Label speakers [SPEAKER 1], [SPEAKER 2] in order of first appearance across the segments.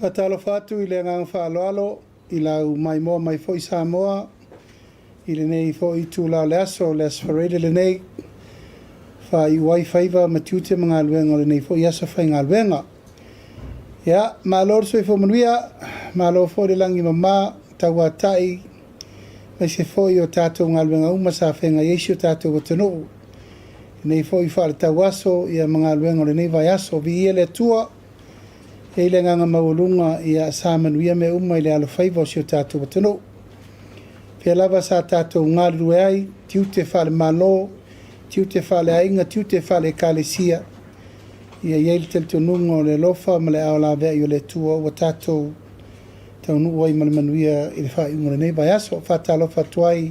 [SPEAKER 1] Atalo fatu i le ngang whaaloalo i lau mai moa mai fo i Samoa i le nei fo i tū lau le aso le asfarele le nei wha i wai whaiva ma tiute mga luenga le nei fo i asa whai ngā luenga. Ia, ma lor soi fo manuia, ma lor fo le langi mama, taua tai, mai se fo i o tātou ngā luenga uma sa whenga Yesu tātou o tanu. Nei fo i whaale tau aso i a mga luenga le nei vai aso vi i le tua, e le nganga maulunga i a sa manuia me uma i le alo whaiva o si o tātou o tanu. Pia lava sa tātou ngā rue ai, tiute whaale malo, tiute whaale ainga, tiute whaale kālesia, ia iei te tununga o le lofa ma le aola vea i o le tua o tātou tau nuu ai manuia i le whae unga le nei vai aso, whatalofa tuai,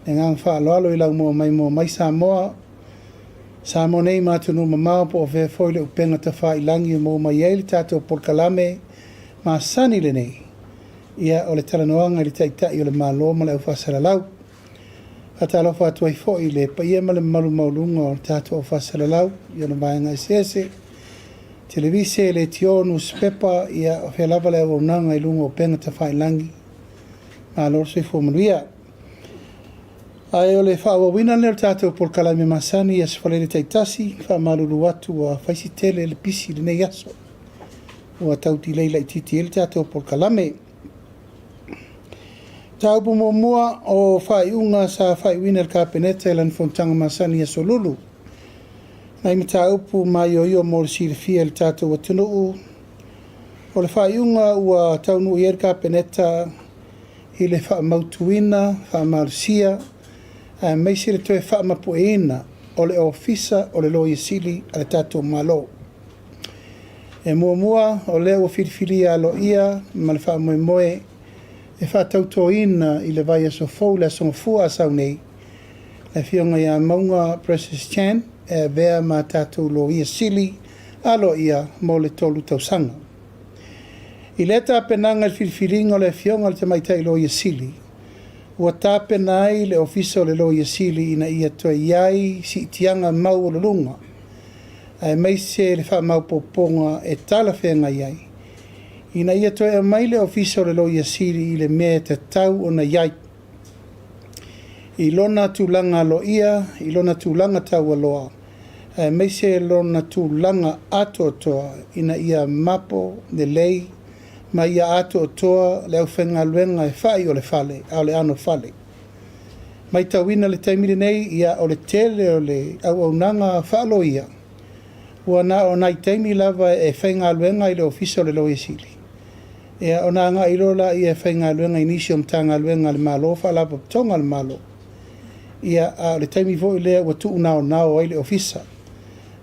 [SPEAKER 1] le ngang whaaloalo i lau mua mai Samoa, Samoa nei mātunu mamao po o vea foi le upenga ta whae langi o mua mai le tātou porkalame, ma sani le nei, ia o le talanoanga i le taitai o le malo ma le au whasalalau. Whatalofa tuai foi le paia ma le maulunga o le tātou o whasalalau, i o le vaenga ese, televise le tionu spepa ia o whea lava le au nanga i lunga o penga ta whae langi, ma lor soi fo manuia. Ai o le whaawawina le tātou por kalame masani ia sefalele taitasi, wha malulu atu a whaisi tele le pisi le nei aso. Ua tauti leila i titi le tātou por kalame. Taupu mua o whai unga sa whai wina le kāpeneta ilan fontanga masani a solulu. Nai me taupu mai o io mo le sirifia le tātou atunuu. O le whai unga ua taunu i er kāpeneta i le wha mautuina, wha marusia, mai se le toe wha mapueina o le ofisa o le loia sili a le tātou malo. E mua o le o whirifiri a lo ia, ma le wha moe e wha tautoina i le vai a sofou le songa fua a sau nei. Le fionga ia maunga Precious Chan e vea ma tātou lo ia sili a lo ia mo le tolu tausanga. I le tāpenanga le whirifiringa o le fionga le te maitai lo ia sili. Ua tāpena ai le ofisa o le lo ia sili ina ia toa iai si itianga mau o le lunga. Ai mai se le wha mau poponga e tala whenga iai. Ina ia toa mai le ofisa o le lo ia sili i le mea te tau o na iai. I lona tūlanga lo ia, i lona tūlanga tau aloa. Ai mai se lona tūlanga ato toa ina ia mapo de lei, ma ia ato o toa le au whenga luenga e whai o le whale, au le ano whale. Mai tauina le taimile nei ia o le tele o le au nanga whalo ia. Ua na o nai taimi lava e whenga luenga i le ofisa o le loia sili. Ia o na ngā irola ia whenga luenga inisi o mtanga luenga le malo, whalapa tonga le malo. Ia o le taimi vo i lea ua tuu nao ai le ofisa.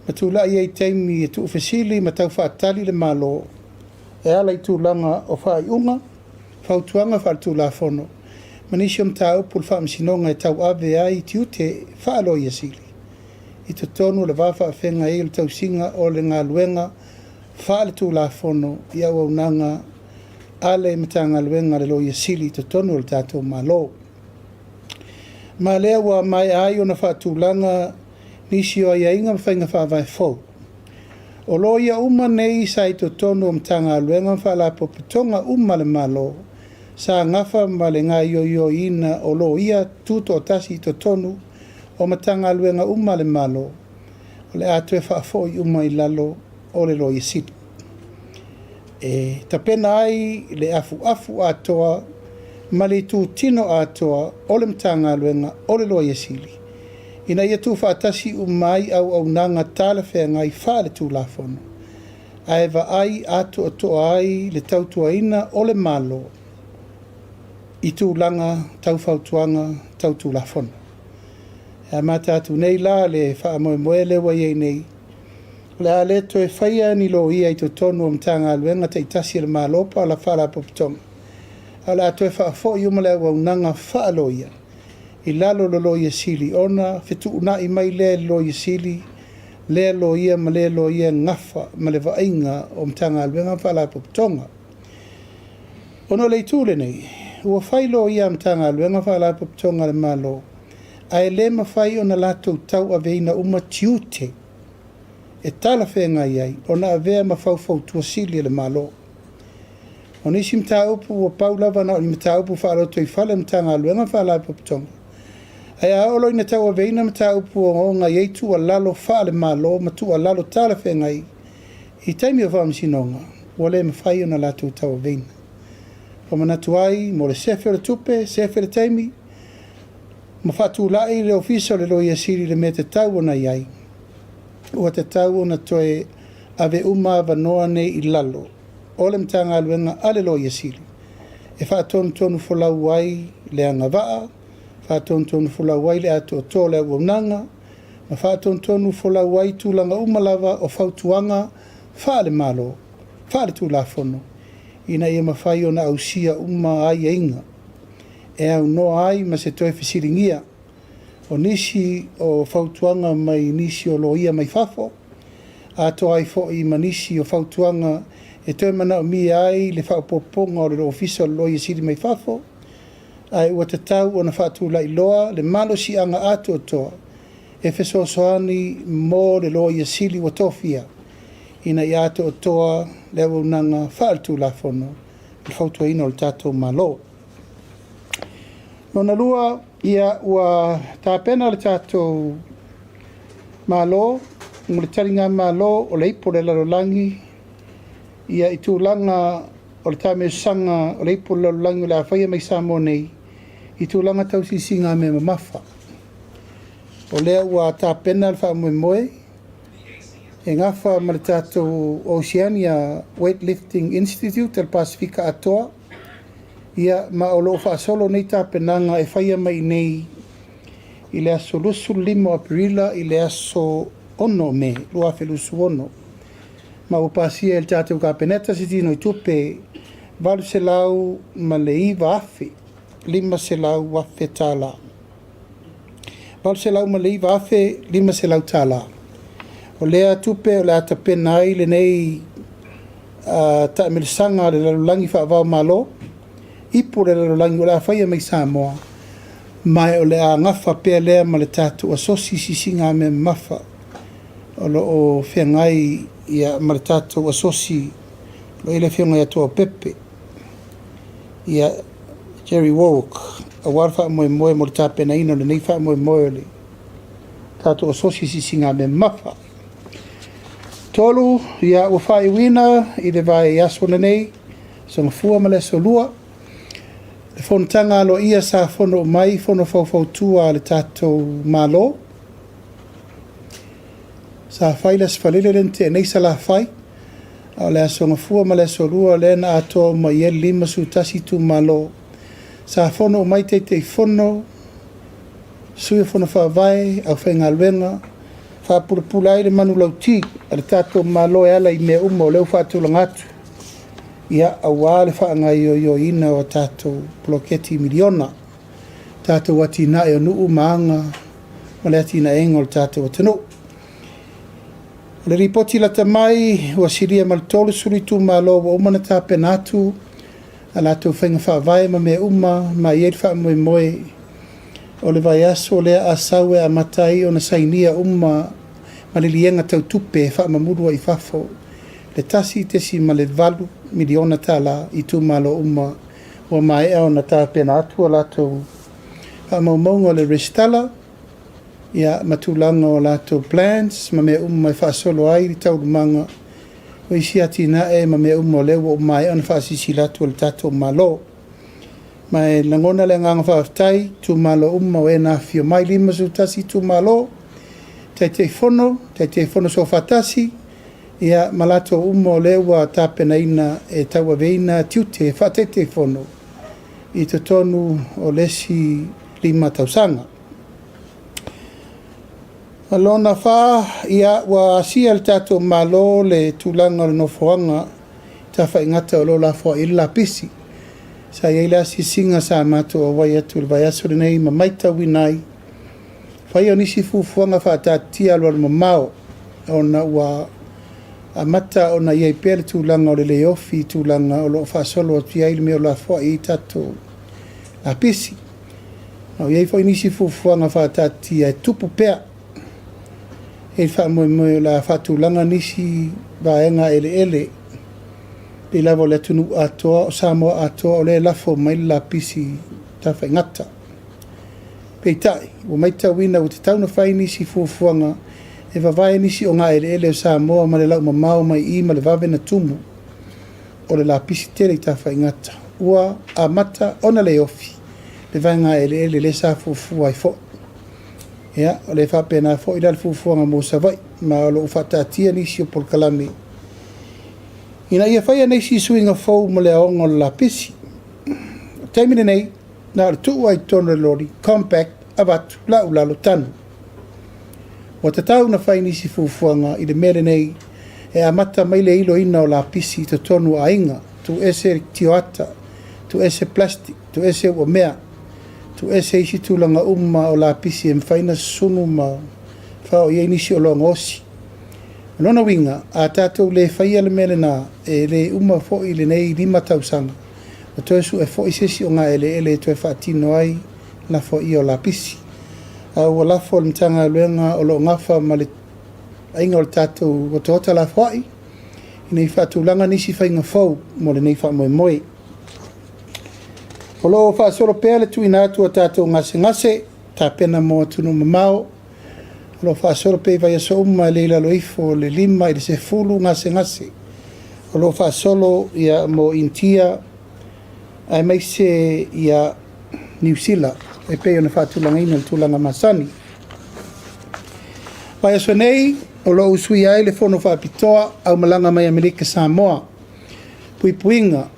[SPEAKER 1] Ma tūla ia i taimi e tuu fesili ma tau whaatali le malo. E ala i tūlanga o whai unga, whautuanga wha tūla whono. Manisi o mta upu le whaamsinonga e tau ave ai tiute whaalo i asili. I to tonu le wafa a whenga e le tau singa o le ngā luenga, whaale tūla whono i au au nanga, ale mata ngā luenga le lo i asili i to tonu le tātou malo. Ma lea wa mai ai o na whaatūlanga nisi o ia inga mwhainga whaavai fau. O loia uma nei sa i to tonu o mtanga luenga whala popitonga uma le malo, sa ngafa ma le ngā io ina o lo ia tuto o tasi i to tonu o matanga luenga uma le malo, o le atu e whaafo i uma i lalo o le loia siti. E tapena ai le afu atoa, ma le tu tino atoa o le mtanga luenga o le loia sili. Ina ia tu whaatasi umai au nanga tala whea ngai whaale tu la whono. Aewa ai atu atoa ai le tautua ina o le malo. I tu langa, tau whautuanga, tau tu la whono. E mata atu nei la le wha moe le wa iei nei. Le a le to e whaia ni lo ia i to tonu o mtanga luenga te itasi le malo pa la whala popitonga. A le atu e wha fo i umale au nanga wha lo ia. I lalo lo loia sili ona, whetu una i mai le loia sili, le loia ma le loia ngafa ma le vainga o mtanga aluenga whala popitonga. Ono le tūle nei, ua whai loia mtanga aluenga whala popitonga le malo, a e le mawhai o na lato tau a veina uma tiute, e tala whenga iai, o na avea mawhauwhau tua sili le malo. O nisi mta upu o paulawa na o ni mta upu whaaloto i whale mta ngā luenga whaala puputonga. Ai a olo ina tau aveina mta upu o ngā ieitu a lalo whaale malo, matu a lalo tala whenga i taimi o whamsinonga, wale mawhai o na latu tau aveina. Pamanatu ai, mo le sefe o le tupe, sefe le taimi, mawhatu lai le ofisa le loia siri le me te tau o na iai. Ua te tau o na toe ave uma vanoa nei i lalo. Ole mta ngā luenga ale loia siri. E whaatonu tonu wholau ai le anga waa, whaatonu tonu wholau ai le ato o tō le uaunanga, ma whaatonu tonu wholau ai tūlanga umalawa o whautuanga, whaale malo, whaale tūlafono. Ina ia mawhai o na ausia uma ai inga. E au no ai ma se toe whisiringia. O nisi o whautuanga mai nisi o loia mai whafo. A to ai fo i manisi o whautuanga e toi mana o mi ai le whaupoponga o le ofisa o loia siri mai whafo. Ai ua te tau o na whatu lai loa le malo si anga ato o toa. E wheso soani mō le loia siri wa tofia. Ina i ato o toa le waunanga whaaltu la fono. Le whautua ina o le tato malo. Nona lua ia ua tāpena le tato malo. Mo le taringa malo o le ipo le lalolangi. Ia i tūlanga o le tāme sanga o le ipo le lalolangi o le awhaia mai Samoa nei. I tūlanga tau sisinga me mamafa. O lea ua tāpena le wha moe moe. E ngafa ma le tātou Oceania Weightlifting Institute al Pasifika atoa. Ia ma o loo whaasolo nei tāpenanga e whaia mai nei i le aso lusu limo aprila i le aso ono me, lua whelusu ono. Ma o pasia el tātou ka peneta si tino i tupe valu se lau ma le iwa afe, lima se lau afe tāla. Valu se lau ma le iwa afe, lima se lau tāla. O lea tupe o le ata pena ai le nei ta milisanga le lalulangi whaavao malo. Ipo le lalulangi o le awhaia mai Samoa. Mai o le a ngafa pea lea ma le tatu a sosi sisinga me mafa. O lo o whiangai ia ma le tatu a sosi lo ile whiangai atua pepe. Ia Jerry Warwick a warwha moe moe mo le tāpena ino le nei wha moe moe le tatu a sosi sisinga me mafa. Tolu ia ua whai wina i le vai asona nei sanga fua ma le solua. Le whonatanga alo ia sa whono mai whono whautua le tātou malo. Sa whaila si whalele lente e neisa la whai. O le asonga fua ma le solua le na ato ma i e lima su tasi tu malo. Sa whono mai te whono sui whono whawai au whainga luenga. Whapurapula le manu lau ti a le tātou malo e ala i mea umo leu whaatulanga atu. Ia awale whaangai o ina o tātou ploketi miliona. Tātou wati na e o nuu maanga o le ati na engo o tātou atanu. O le ripoti lata mai o siria maltolu suritu malo o umana tāpena atu a lātou whainga whaavai ma mea uma ma i eid wha moe moe o le vai aso lea a saue a matai o na sainia ma le lienga tau tupe wha mamurua i whafo. Le tasi tesi ma le valu miliona tala i tu malo o mai au na tāpena atu o lātou wha maumaunga le restala ia matulanga o lātou plans ma mea i whaasolo ai i tau lumanga o isi ati na e ma mea o leo o mai au na whaasisi lātou le tātou malo. Mai langona le nganga whaaftai tu malo o e na fio mai lima su tasi tu malo te fono so whatasi ia malato o lewa tāpena ina e taua veina tiute whatete fono i te tonu o lesi lima tausanga. Alona wha ia wa asia le tātou malo le tūlanga le nofoanga ta whaingata o lo la wha i la pisi. Sa iaila si singa sa mato o wai atu le vai aso le nei ma maita winai. Whai o nisi fufuanga whaatatia alwa le mamao o na ua a mata o na iei pere tūlanga o le leofi tūlanga o lo whaasolo o tiaili me o la wha i tato la pisi. O iei whai nisi fufuanga whaatatia e tupu pea. e wha moe la whatulanga nisi vaenga ele pe lava le tunu atoa o Samoa atoa o le lafo mai la pisi ta whaingata. Pei tai, o mai tauina o te tauna whai nisi fuafuanga e wawai nisi o ngā ele o Samoa ma le lau mamao mai I ma le wawe na tumu o le la pisi tere ta whaingata. Ua a mata ona le ofi le vai ngā ele le sa fuafua I fo. Ia, o le whapena fo I lal fuafuanga mo savai ma o lo ufatatia nisi o polkalami. Ina ia whaia nei si suinga fau ma le aonga la pisi. Taimine nei, nā le tuu ai tonu lori, compact, abatu, lau lalo tanu. O te tau na whai nisi fuafuanga I le mere nei, e amata mai le ilo ina o la pisi te tonu a inga, tu ese tioata, tu ese plastic, tu ese ua mea, tu ese isi tulanga umma o la pisi e mwhaina sunu ma whao iei nisi o longa osi. Nona winga, a tātou le whaia le mele nā, e le umma fo I le nei 5 tausanga. O toi su e fo I sesi o ngā ele toi whaatino ai, la fo I o la pisi. Ua la fo le mtanga luenga o lo ngafa ma le ainga o le tātou o te ota la fo ai. I nei whaatulanga nisi whainga fau, mo le nei wha moe. O lo whaasoro pēr le tuina atu o tātou ngase, tā pena mo atunu mamao. O lo whaasoro pēr vai aso umma leila loifo le 5 I le 10 ngase. O lo whaasolo ia mo intia, ai mai se ia New Zealand, e pei ona whaatulanga ina le tulanga masani. Vai aso nei, o lo usui ai le fono whaapitoa, au malanga mai Amerika Samoa. Puinga,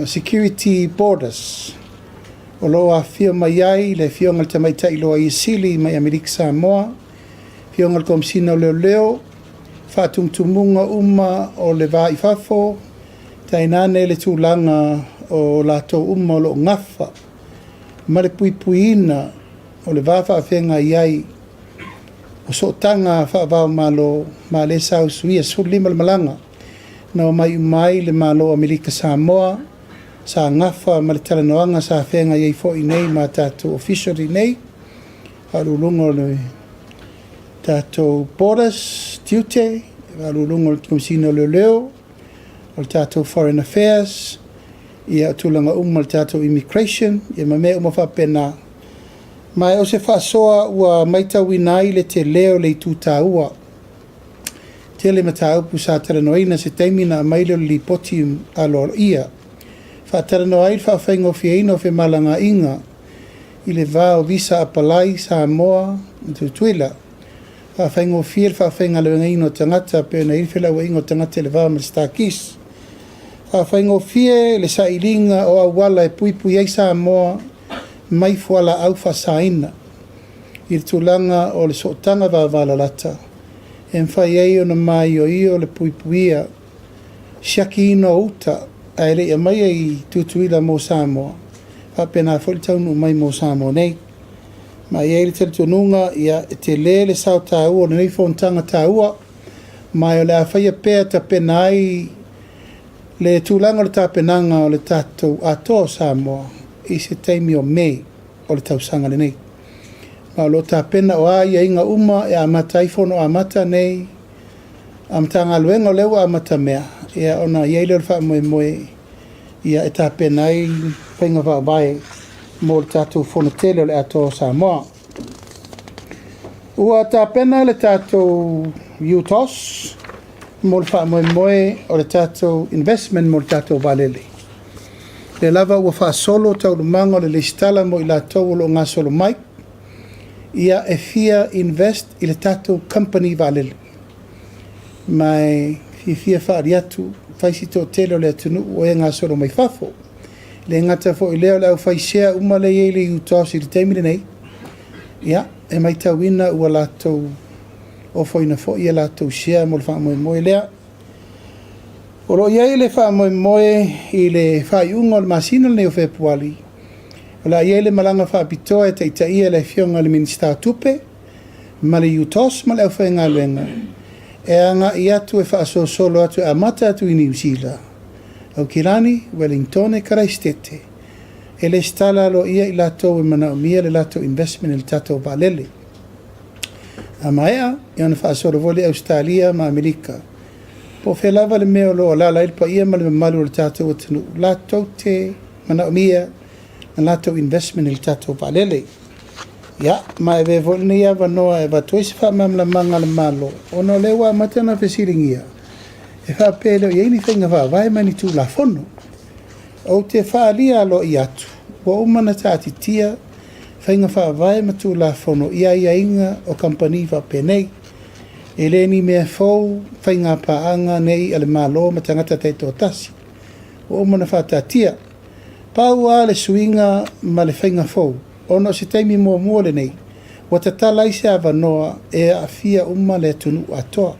[SPEAKER 1] security borders. O lo a fio mai ai, le fionga le tamaitai loa I Sili mai Amerika Samoa. Fionga le komsina o leo, whaatungtumunga umma o le vā I fafo, tainane le tūlanga o lātou umma o lo ngafa. Ma le puipuina o le whawhenga iai o so tanga whawao malo ma le sau suia so 5 malanga. Na mai le malo Amerika Samoa, sa ngafa ma le talanoanga sa whenga iai fo I nei ma tātou officially nei. Harulungo le tātou borders, tiute, harulungo le komsina leo, o tātou foreign affairs, ia tulanga le tātou immigration, ia mame whapena. Mai o se whasoa ua maitawina I le te leo le tūtāua. Te le mataupu sa taranoina se teimina mailo li potium alo ia. Whataranoai whawhaingo fiaino fe malanga inga, I le vāo visa apalai Samoa, tuila. Whawhaingo whawhainga le ino tangata, pe na irwhela wa ingo tangata le vāo Stakis. Whawhaingo le sailinga o awala e puipui ai Samoa, mai fuala au whasaina. I le tūlanga o le sotanga wāwala lata. E mwhai ei o na mai o I o le puipuia, siaki ino uta, a ele ia mai ai tutuila mo Samoa. Whapena wholi taunu mai mo Samoa nei. Mai ei le teletonunga ia te le sao tāua, o nei whontanga tāua, mai o le a whaia pēr ta pena ai le tūlanga o le tāpenanga o le tātou ato Samoa, I se teimi o mei o le tausanga le nei. Ma lo tāpena o a ia inga uma e amata iPhone o amata nei, amata ngā luenga o lewa amata mea. Ia ona iei leo wha moe ia e tāpena ai whainga whawae mo le tātou whonatele o le ato Samoa. Ua tāpena le tātou UTOS, mo le wha moe o le tātou investment mo le tātou valele. Le lava ua wha solo tau lumanga o le listala mo I la tau lo ngā solo mai. Ia e fia invest I le tātou company valele. Mai fia whaari atu, whaisi tō telo le atunu o e ngā solo mai whafo. Le ngata fo I leo le au whaisea umale e le UTOS I le teimile nei. Ia, e mai tauina ua la tau o foina fo ia la tau share mo le wha moe lea. O lo iei le wha moe I le wha iunga o le masina le o Februari. O la iei le malanga wha pitoa e teita ia le fionga le minister tupe, ma le UTOS ma le au whainga luenga. E anga I atu e wha so solo atu a mata atu I New Zealand. Au Kirani, Wellington e Karaistete. E le stala lo ia I lato e mana umia le lato investment I le tato valele. Amaea, i ona whaasoro vole Australia ma Amerika. Po whe lava le meo lo la la ilpa ia ma le malu le tātou atunu. Lātou te mana omia, na lātou investment le tātou palele. Ya, ma e vole ni ia vanoa e vatoisi wha mamla manga le malo. Ono lewa matana whesiringia. E wha pēleo i eini whainga wha vai mani tū la fono. O te wha lia lo i atu. Wa umana tāti tia, whainga wha vai matu la fono. Ia inga o kampani wha penei. E le ni mea fau, whainga paanga nei ale malo ma tangata te tō tasi. O umana wha tātia. Pau a le suinga ma le whainga fau. Ono se taimi mua le nei. Wa ta talaise a vanoa e a fia le tunu atoa.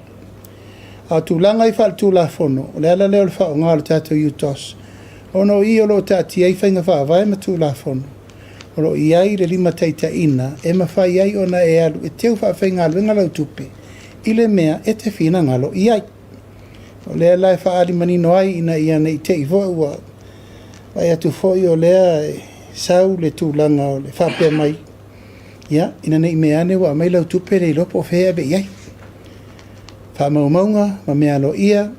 [SPEAKER 1] A tūlanga i whaal tūla fono. O le ala leo le whao ngā le tātou UTOS. Ono i o lo tāti ai whainga wha vai ma tūla fono. O lo i ai le lima teita ina. E ma whai ai ona e alu. E teu wha whainga aluenga lau tupe. I le mea e te whina ngalo i ai. O le ala e whaali manino ai ina i ana i te i voa ua. Vai atu foi o lea sau le tūlanga o le whapea mai. Ia, ina nei mea ane wa mai lau tupe le lopo whea be iai. Whamaumaunga, ma mea lo ia,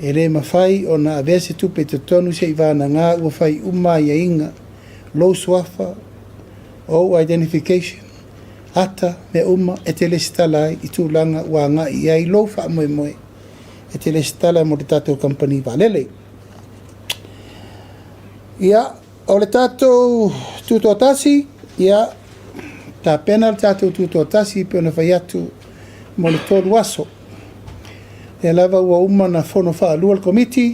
[SPEAKER 1] e le mawhai o na avese tupe te tonu se i vana ngā ua whai uma ia inga, low swafa, o identification, ata me uma e te le stalai i tūlanga wa ngā i ai low wha moe moe, e te le stalai mo le tātou company valele. Ia, o le tātou tūtotasi, ia, tā pena le tātou tūtotasi pe ona whai atu mo le tōru aso. E lava ua uma na fono wha alua le komiti,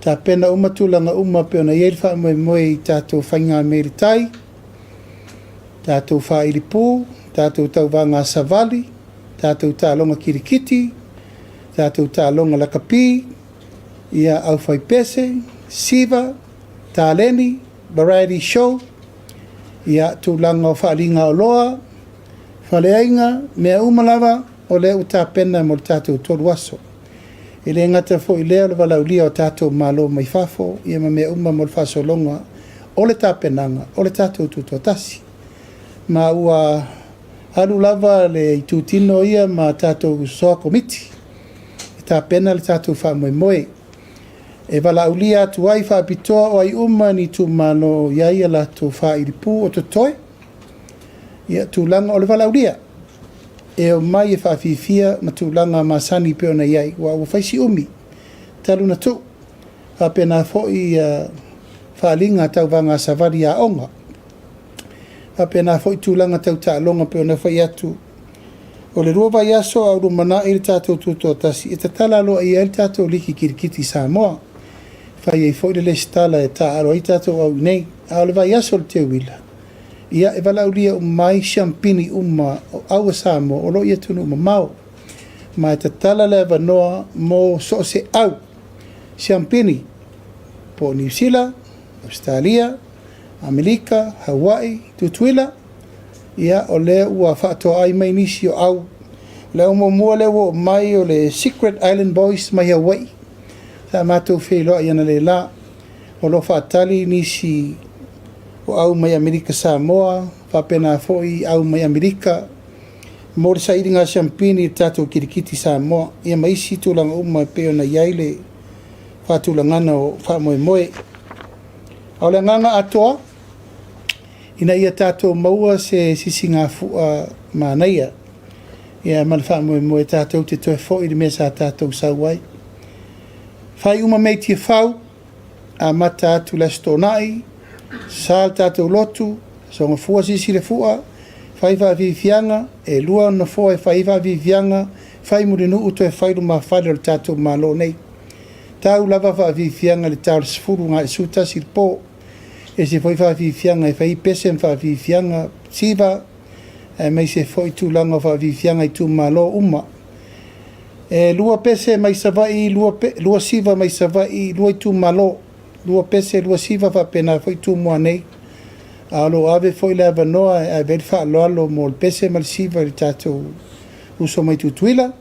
[SPEAKER 1] tā pena uma tūlanga uma pe ona ieri wha moe moe i tātou whainga meri tai, tātou wha iripu, tātou tau vanga savali, tātou tālonga kirikiti, tātou tālonga lakapi, ia au whai pese, siva, tāleni, variety show, ia tūlanga o whaalinga o loa, whaleainga, mea umalava, o le uta pena mo tātou tōru aso. E le ngata fo i lea le walaulia o tātou malo mai fafo, ia ma mea uma mo le whaso longa, o le tāpenanga, o le tātou tūtotasi. Ma ua halu lava le i tūtino ia ma tātou soa komiti. E tāpena le tātou wha moe moe. E walaulia atu ai wha pitoa o ai uma ni tū malo iaia la tō wha iripu o totoe. Ia tūlanga o le walaulia. E o mai e whaafifia ma tūlanga masani pe ona iai. Wa whaisi umi. Talu na tū. Whapena fōi whaalinga tau vanga savari a onga. Whapena fōi tūlanga tau tālonga pe ona whai atu. O le rua vai aso au rumana i le tātou tūtotasi. E ta tala loa i el tātou liki kirikiti Samoa. Whai e fōi le stala e tā aro i tātou au nei. A le vai aso le te wila. Ia e walaulia mai champini uma o aua Samoa o lo ia tunu uma mau. Ma e ta tala le vanoa mo so se au. Champini po New Zealand, Australia, Amerika, Hawaii, Tutuila. Ia o le ua whaatoa ai mai nisi o au. Le umo mua le wo mai o le Secret Island Boys mai Hawaii. Ta mātou wheloa iana le la. O lo whaatali nisi o au mai Amerika Samoa, whapena foi au mai Amerika. Mo le sairinga champini tātou kirikiti Samoa. Ia maisi tūlanga uma peo na iaile whatūlangana o whamoe moe. Au le nganga atoa, ina ia tātou maua se sisinga fua mānaia. Ia man whamoe moe tātou te toe foi le mea sa tātou sauai. Whai uma mei tia whau, a mata atu la stonai, sal tātou lotu, so ngā fua sisi le fua, whai whavivianga, e lua na fua e whai whavivianga, whai murinu uto e whairu ma whale o tātou malo nei. Tau lava whavivianga le tau le sifuru ngā e suta sirpo, e se whai whavivianga e whai pesen whavivianga siva, e mei se whai tūlanga whavivianga i tū malo uma. E lua pese mai savai, lua siva mai savai, lua i tū malo, lua pese, lua siva whapena whai tū mua nei. Alo ave foi le avanoa e veri whaaloalo mo le pese mal siva i tātou uso mai tutuila.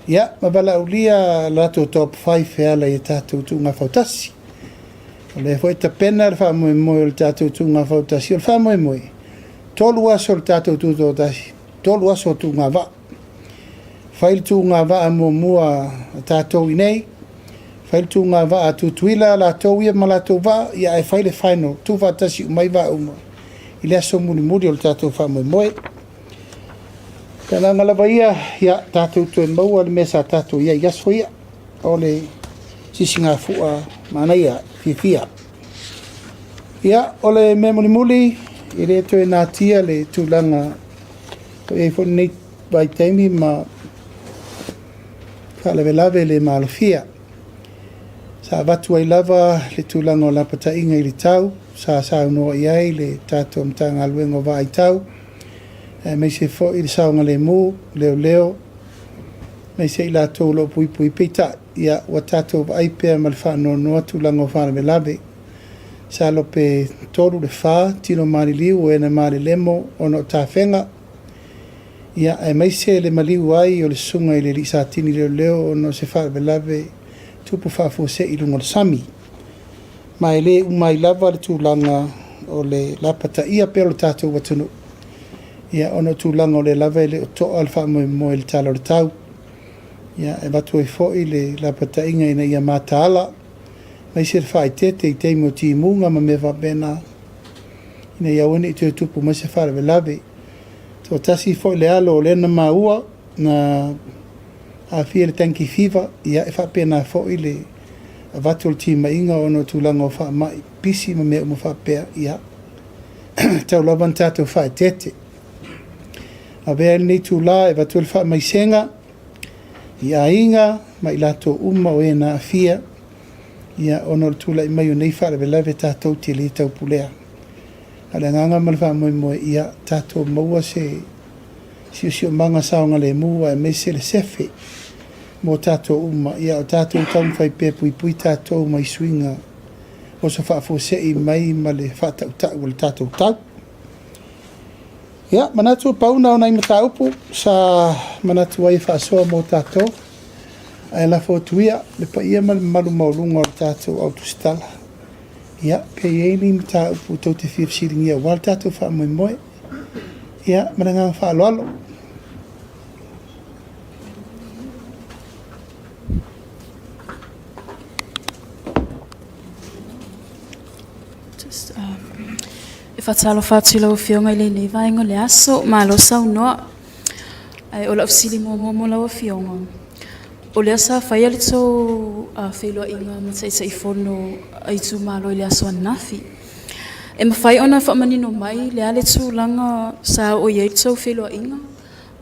[SPEAKER 1] Ia, ma wala ulia lato top 5 e ala i tātou tū ngā whautasi. O le foi ta pena le whamoe moe o le tātou tū ngā whautasi o le whamoe moe. Tolu aso le tātou tū tōtasi. tolu aso tu ngā wā. Whaile tu ngā wā mua tātou inei, whaile tu ngā wā tu tuila la tau ia ma la tau wā, ia e whaile whaino, tu wā tasi umai wā uma. I lea so muni muri o le tātou wha moe moe. Kana ngalawa ia tātou tu e maua le mesa tātou ia iasfo ia, o le sisi ngā fua mana ia, fifia. Ia, o le me muni muli, i le to e nā tia le tūlanga, o e fo nei vai taimi ma whaalewe lawe le maalofia. Sa watu ai lava le tūlanga o lapata inga i le tau, sa unoa iai le tātou mtanga aluenga wa ai tau, mei se fo i le saunga le mū, leo, mei se i la tō lo pui peita, ia wa tātou wa aipea ma le whanau noa tūlanga o whaalewe lawe. Sa lope toru le wha, tino mari liu o ena mari lemo o no tāwhenga. Ia e meise le maliu ai o le sunga i le lisa tini leo o no se whaalewe lawe tupu whafose i lunga le sami. Ma e le umai lava le tūlanga o le lapata ia pero tātou watunu. Ia ono tūlanga o le lava le o toa alfa moe le tala o le tau. Ia e watu e foi le lapata inga ina ia mātaala. Mai se whai tete i teimi o ti munga ma me wapena. Ina iawene i te tupu mai se whaalewe lawe. Tō tasi foi le alo o lena maua na a fia le tanki fiva. Ia e whapena foi le watu o ti mainga o no tūlanga o wha mai. Pisi ma mea umu whapea ia. Tau lawan tātou whai tete. A vea nei tūla e watu o le wha mai senga. Ia inga mai lato uma o ena a fia. Ia ono le tula i mai o nei whaare lawe tātou te le tau pulea. Ale nganga malwha moe ia tātou maua se si manga saonga le mua e me se le sefe mo tātou uma. Ia o tātou taum whai pē pui tātou mai suinga o sa whaafose i mai ma le whaatau tau o le tātou tau. Ia manatu pauna o nai mata upu sa manatu ai whaasoa mo tātou. Ai la fotuia le pa ia malu maulunga o tātou autostala. Ia, pe ei ni mta upu tau te whiwsiringia wal tātou wha moe. Ia, maranga wha aloalo.
[SPEAKER 2] E whatalo whatula o whionga i le nei vaenga le aso, ma lo sau noa. Ai o la usili mo la o whionga. O le asa whaia le tau wheloa inga mataita i whono ai tu malo i le aso anafi. E mawhai ona whamanino mai le ale tu langa sa o iei tau wheloa inga.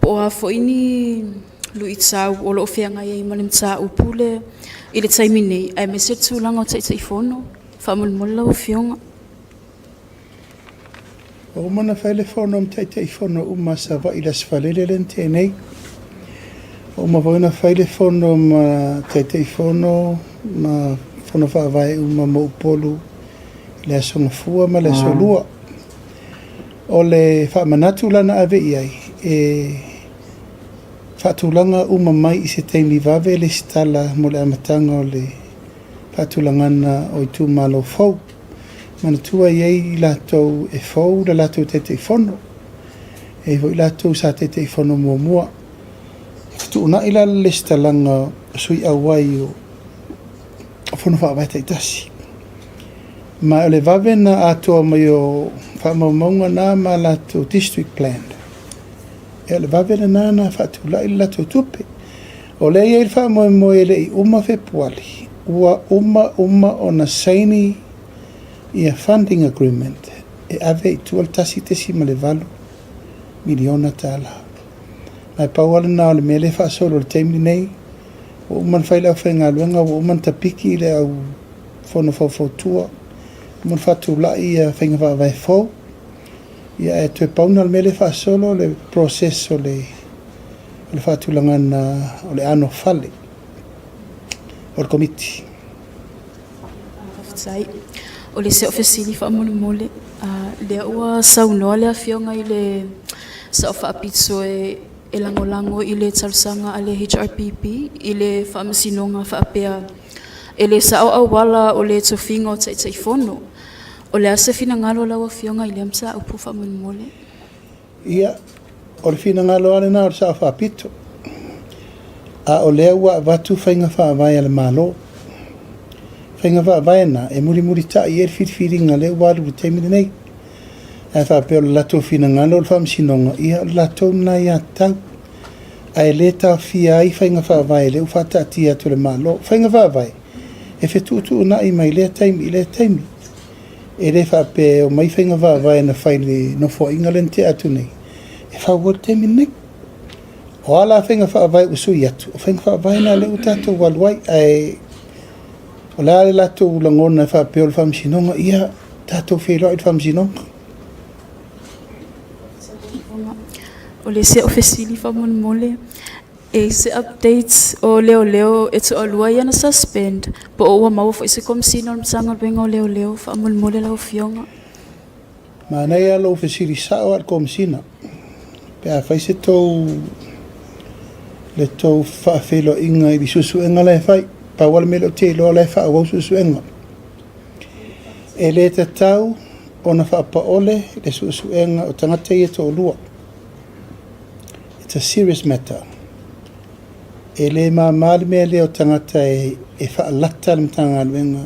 [SPEAKER 2] Po a whoini lu i tau o lo whianga iei malim ta upule i le taimi nei. Ai me se tu langa o taita i whono. Whamanimola o whionga.
[SPEAKER 1] O mana whaile whono mtaita i whono umasa wa i las whalele lente nei. O ma waina whaile whono ma teitei whono, ma whono whaawai uma mo upolu, le asonga fua ma le solua. O le whaamanatu lana ave iai, e whaatulanga uma mai i se teimi wawe le stala mo le amatanga o le whaatulangana o i tu malo fau. Mana tua iei i latou e fau, la latou teitei whono. E vo i latou sa teitei whono mua. Tuna ila lista langa sui awai o whono whaawai taitasi. Ma o le wawena atoa mai o whaamaunga nā ma lato district plan. E o le wawena nā nā whaatula ila lato tupe. O le iei whaamoe le i uma whepuali. Ua uma o na saini i a funding agreement. E ave i tual tasi tesi ma le valu. Miliona tāla. Mai pauala na o le mele whaasolo le teimi nei. O uman whaila au whainga luenga, o uman tapiki le au whono whautua. Uman whaatulai a whainga whaawai whau. Ia e tue pauna le mele whaasolo le process o le whaatulangana o le ano whale. O le komiti.
[SPEAKER 2] O le se ofesili whaamole le ua saunoa le a whionga i le sa o whaapitso e lango i le talusanga a le HRPP i le whaamasinonga whaapea e le sa au wala o le tofinga o taitai whono o le asa fina ngalo lawa whionga i le amsa au pu whaamole.
[SPEAKER 1] Ia, o le fina ngalo ale na o sa fa pito a o le wa vatu fainga fa vai ale malo fainga fa vai na e muri ta i fit feeding ale wa lu te mi nei e fa pe la to fina ngalo fa msinonga ia la to na ia ta ai le ta fia i fainga fa vai le fa ta tia to le malo fainga fa vai e fe tu na i mai le time e le fa pe o mai fainga fa vai na fai no fo ingalente atu nei e fa wo te mi nei o ala fainga fa vai usu yatu fainga fa vai na le utato walwai ai o la to langona fa pe o fam sinonga ia tato fe lo fam sinonga
[SPEAKER 2] o le se ofisili fa mole e se updates o leo e to alua ia na suspend po o mau fa se kom sino sanga benga o leo fa mole la ofionga
[SPEAKER 1] ma ia lo ofisili sa o kom sina pe a fa se to le to fa felo inga i susu enga le fai pa wal melo te lo le fa o susu enga e le tau ona fa pa ole le susu enga o tangata ia to lua. It's a serious matter. E le mali me le o tangata e fa lata le mtanga alwenga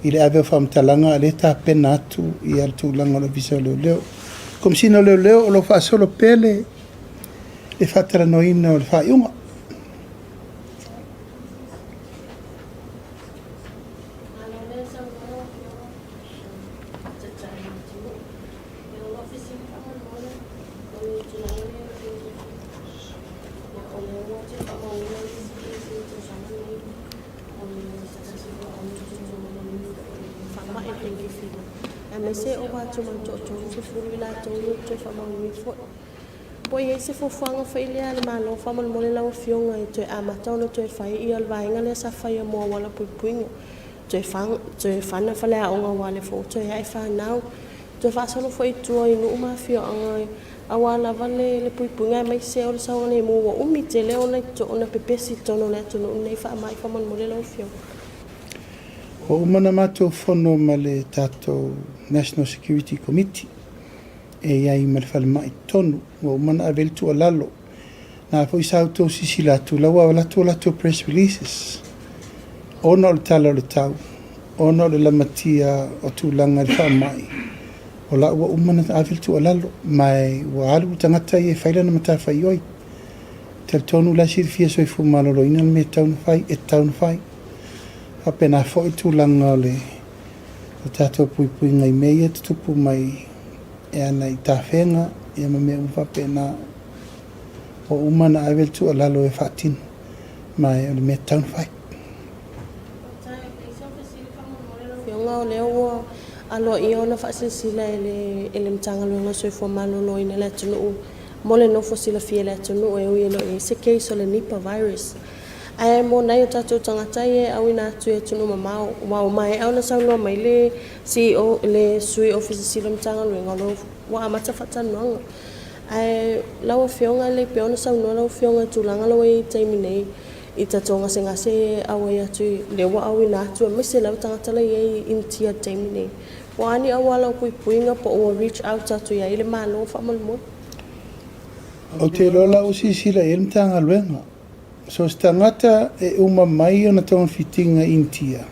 [SPEAKER 1] i le ave fa mtalanga le ta pena atu i al tūlanga lo visa leo. Kom sino leo o lo fa solo pele le fa tala noina o le fa iunga.
[SPEAKER 3] Se o wa tuma to se furu la to to fa ma mi fo po ye se fo fanga fa ile ala ma lo fa mal mole la o fionga to a ma to no to fa i al va ngale sa fa ye mo wala pu puingo to fa na fa la o nga wale fo to ya fa now to fa so no fo i to i no ma fio anga awala vale le pu puinga mai se o sa o ne mo o mi te le o na to na pepesi to no le to no nei fa mai fa mal mole la o fionga
[SPEAKER 1] o mana mato fono male tato National Security Committee e iai malfal mai tonu o mana avel tu alalo na foi sauto sisila tu lawa la tu press releases ono le tala le tau ono le lamatia o tu langa fa mai o la wa umana avel tu alalo mai wa alu tangata e faila na mata fai oi tel tonu la sirfia so fu malo lo ina me tau fai e tau fai apena foi tu langa le o tato pui ngai mei te tupu mai e ana i tawhenga e ma me umfa pena o umana avel tu alalo e fatin mai o le me taun fai.
[SPEAKER 3] Fionga o leo alo i ona whaasisila e le mtanga luenga soi fo malolo ina le tunu mole no fosila fie le tunu e ui no e se case o le Nipah virus. Ai mo nai o tatou tangata e au ina atu e tunu mamau wa mai au na sauno mai le CEO le sui office silam tanga luenga lo wa amata fatanonga ai lawa fionga le peona sauno lawa fionga tulanga lo e taimi nei i tatonga senga se au e atu le wa au ina atu me se lawa tangata le e intia taimi nei wa ani au ala kui puinga po o reach out atu ya ile malo fa malmo
[SPEAKER 1] o te lola o sisila e mtanga luenga so stangata e uma mai ona tong fitinga intia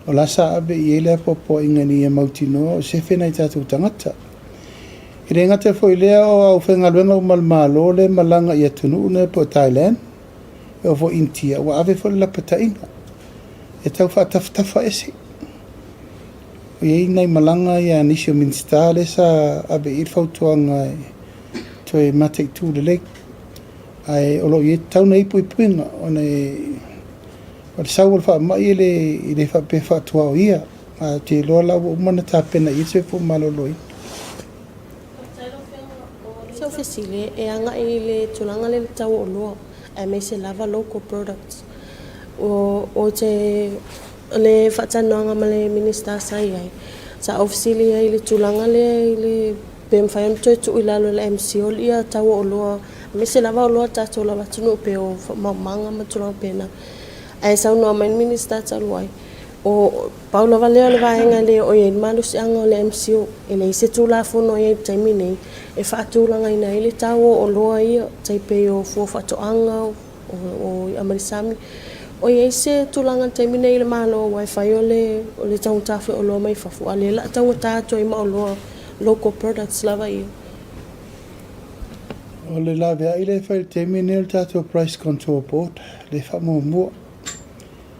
[SPEAKER 1] o la sa abe i ele popo inga ni e mautino o se fena i tatu tangata i re ngata fo i lea o au whenga luenga o malmalo le malanga i atunu une po Thailand e o fo intia wa ave fo la pata inga e tau fa taftafa esi o i nei malanga i anisio minstale sa abe i fautuanga to e matek tu le lake ai o lo ye tau nei pui puinga o nei o le sau fa mai le fa pe fa tua o ia a te lo la o mana ta pena i se fo malo loi
[SPEAKER 3] so fesile e anga i le tulanga le tau o lo e me se lava local products o te le fatananga male minister sai ai sa ofisili ai le tulanga le pem fa to tu ilalo le MCO ia tau o lo me se lava o lo tato lava tunu pe o manga matula pena ai sa no main minister talwai o Paulo Valeo le vaenga le o ye malu si anga le MCO e le se tu la fono ye taimi nei e whaatulanga ina ele tau o loa ia taipe o fua whatoanga o Amarisami o ye se tulanga taimi nei le malo wifi o le tau tafe o loa mai fafu ale la tau tato i ma o loa local products lava ia
[SPEAKER 1] o le la vea ile fa taimi nei le tato price control board le fa mo mo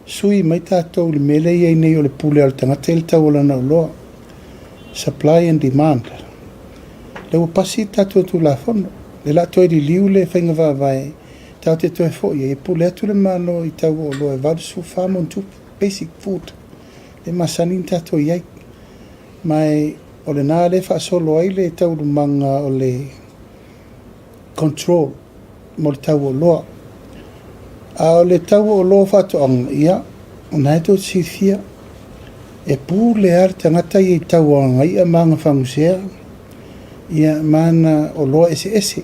[SPEAKER 1] sui mai tato le mele ye nei o le pule al tangata il tau la na loa supply and demand le o pasi tato tu la fono le la toi di liu le whainga vai tau te toi fo ye pule atu le malo i tau o loa e vadu su whamon tu basic food le masanin tato iai mai o le nā le wha solo ai le tau manga o le control mo le tau o loa a o le tau o loa whatoanga ia o nai tō sifia e pū le ar tangata i tau o ngai a manga whangusea ia mana o loa ese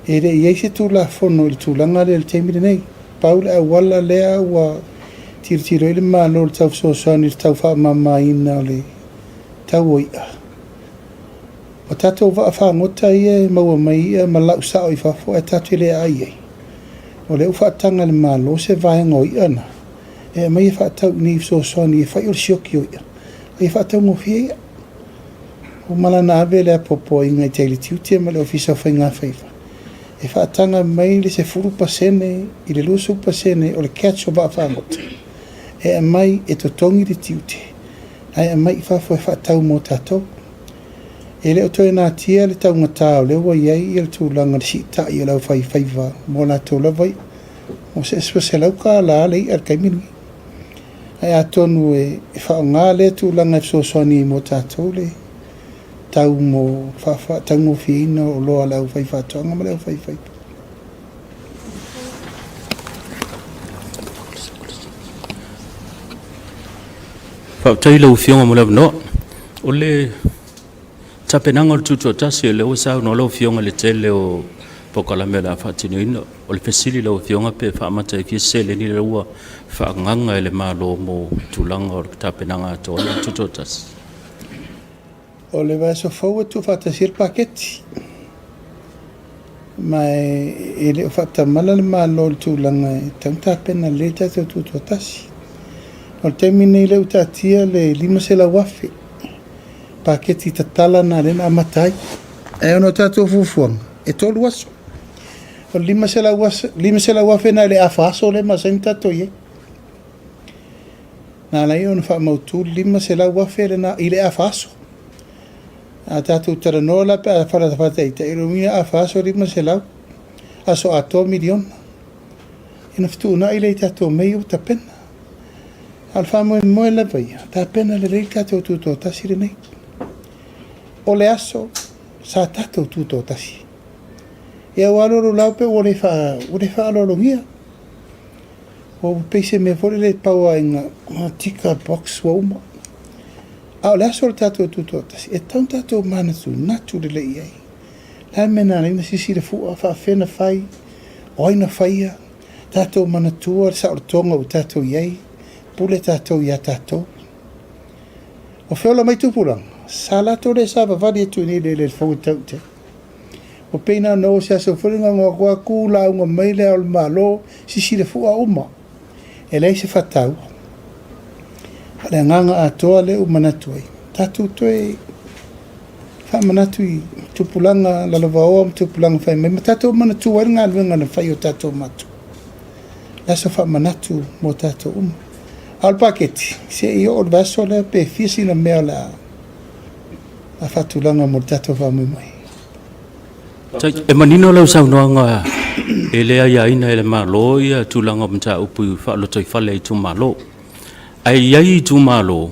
[SPEAKER 1] e re iei se tū la whono i tūlanga le teimire nei paule a wala lea ua tiro i le malo le tau sosoani le tau wha mama ina o le tau o ia o tatou wa whangota ia maua mai ia ma lau sao i whafo e tatou le ai ei o le uwhaatanga le malo se vaenga o ia na e mai e whaatau ni sosoani e whai o sioki o ia e whaatau ngofia ia o malana ave le apopo i ngai teili tiutia ma le ofisa o whainga whaifa e whaatanga mai le se furu pasene i le lusu pasene o le catch o wa whangota e mai e totongi le tiutia ai mai i whafo e whaatau mo tatou e leo toi nā tia le tau ngatau leo wa iei i le tūlanga le sita i lau whai whaiva mo nā tōla vai mo se se lau ka la le i ar kaimini ai a tonu e whao ngā le tūlanga e soani mo tātou le tau mo whawha tau mo whina o loa lau whai whatoanga ma leo whai whaiva
[SPEAKER 4] Whautai lau whionga mo lau no o le tapenanga o tutu o tasi e leo sao no lau whionga le tele o pokalame la whatinu ino o le pesili lau whionga pe whaamata e kia se le ni le ua whaanganga e le malo mo tulanga o le tapenanga ato o le tutu o tasi
[SPEAKER 1] o le vai so fau tu whatasir paketi mai e le whatamala le malo le tūlanga e tautapena le tato tutu o tasi o le taimine i leu tatia le lima se la wafe paketi tatala na le na matai e ono tato fufuanga e tolu aso o lima se la wafe na le afaso le masain tato ye na la ono wha mautu lima se la wafe le na i le afaso a tato taranola pe a whara ita i rumia afaso lima se lau aso ato miliona ina fitu na i le tato mei o ta pena alfa mo mo le vai ta pena le rei tato tuto tasire nei o le aso sa tato tuto tasi e o aloro lau pe o le fa aloro ngia o pese me fore le paua inga tika box wa uma a o le aso le tato tuto tasi e tau tato manatu natu le iei la mena ina sisi le fua fa fena fai oina faia tato manatua sa o tonga o tato iei pule tato ia tato o feola mai tupulanga salato le sa vavadi tu ni le foutaute o pena no se aso furinga ngwa ku la nga maile al malo si le fu a uma e lei se fatau ale nganga atoa le umanatu ai tatu toi fa manatu tupulanga la lavao tupulanga fa me tatu manatu wa nga nga fa yo tatu matu la so fa manatu mo tatu al paketi se io o vaso le pe fisi na mela a fatulanga mo tato va mai
[SPEAKER 4] e manino lau sau noanga e lea ia ina ele malo ia tulanga mta upu whaalo toi whale i tu malo ai iai i tu malo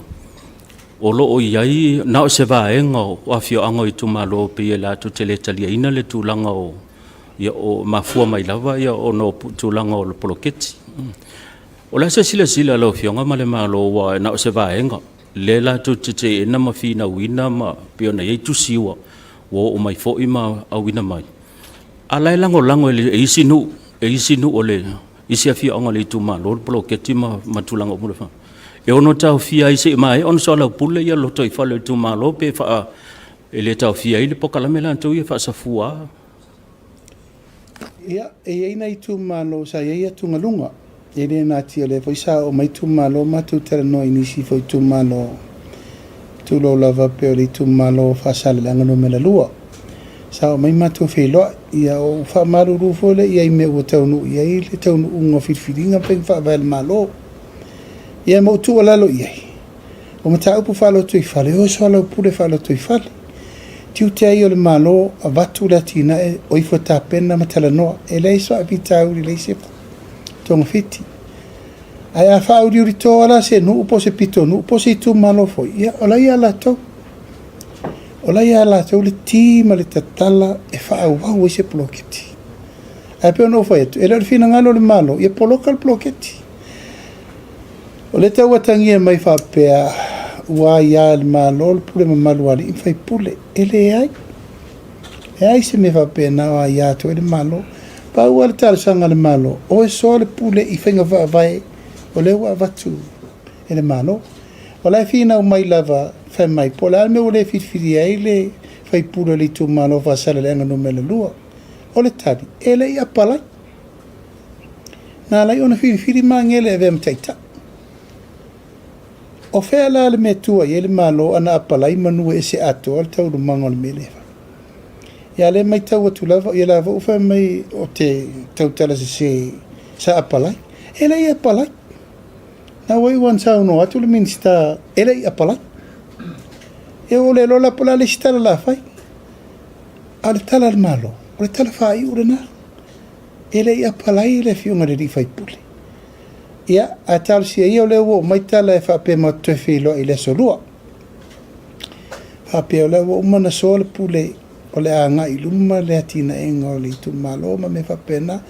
[SPEAKER 4] o lo o iai na o se vaenga o awhio ango i tu malo pe ia la tu tele talia ina le tulanga o ia o mafua mai lava ia o no tulanga o le poloketi o la se sila lau whionga ma le malo wa na o se vaenga le la tu te ena ma fina wina ma pe ona iai tu siwa o mai fo ima a wina mai ala lango e isi nu o le isi afi anga le tu malo poloketi ma tulanga o mulefa e ono tau fia i se mai ono so la pule ia lo toi fale tu malo pe fa ele tau fia i le pokala mela tu ia fa sa fua
[SPEAKER 1] ia e ina i tu malo sa ia tu ngalunga e le na tia le foisa o mai tu malo ma tu tera no inisi foi tu malo tu lo lava pe o tu malo fa sale la ngano mela lua sa o mai ma tu felo ia o fa maru rufo le ia i me o tau nu ia i le tau nu unga firfiringa pe fa val malo ia mo tu ala lo ia o mata upu fa lo tu i fale o so ala upu le fa lo tu i fale tiu te ai o le malo a vatu la tina e o i fota pena matala noa e lei so a vita uri lei se tonga fiti ai a fa uri uri to ala se nu upo se pito nu upo se tu malo foi ia o la ia la to o la ia la to le tima le tatala e fa au wau se ploketi ai pe no foi e le fina ngalo le malo ia polokal ploketi o le tau atangia mai fa pea ua ia le malo le pule mamalu ali i fai pule ele ai se me fa pena wa ia to le malo pa ua le tala sanga le malo o e so le pule i fai ngava vai o le ua vatu ele malo o la fina o mai lava fai mai pola al me o le fitfiri ai le fai pule le tu malo fa sala le anga no mele lua o le tali ele i apalai na lai ona fitfiri mangele e vem taita o fea la le metua i le malo ana apalai manu e se ato al tau lumango le melefa. Ia le mai tau atu lava, ia lava ufa mai o te tau tala se sa apalai. Ele i apalai. Na wai wan sa uno atu le minsta, ele i apalai. E o le lola pala le stala la fai. Ale tala le malo, o le tala fai urena. Ele i apalai le fiunga le di fai pule. Ia, a tal sia ia o le ua mai tala e whape ma tuefi lo i le solua. Whape o le ua umana so le pule o le anga i luma le atina enga o le tu malo ma me whape na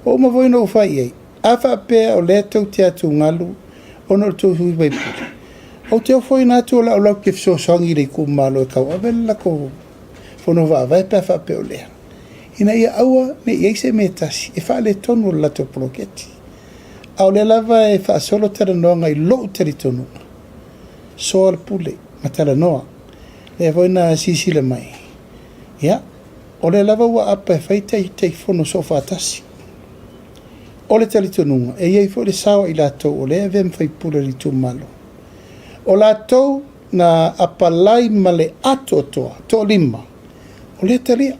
[SPEAKER 1] o uma voi no whai ei. A whape o le tau te atu ngalu o no tau hui bai pule. O te o foi na tu o la o lau ke fso songi le ku malo e kau avel la ko fono wa vai pe whape o lea. Ina ia aua me iei se me tasi e wha le tonu la to proketi. Au le lava e wha solo tera noa ngai lou teri tonu. So al pule, ma tera noa. Le voi na sisi le mai. Ia, o le lava ua apa e whai tei fono so whatasi. O le teri tonu, e iei fo le sawa i latou o le ave mwhai pule li tu malo. O latou na apalai ma le ato toa, to lima. O le teria.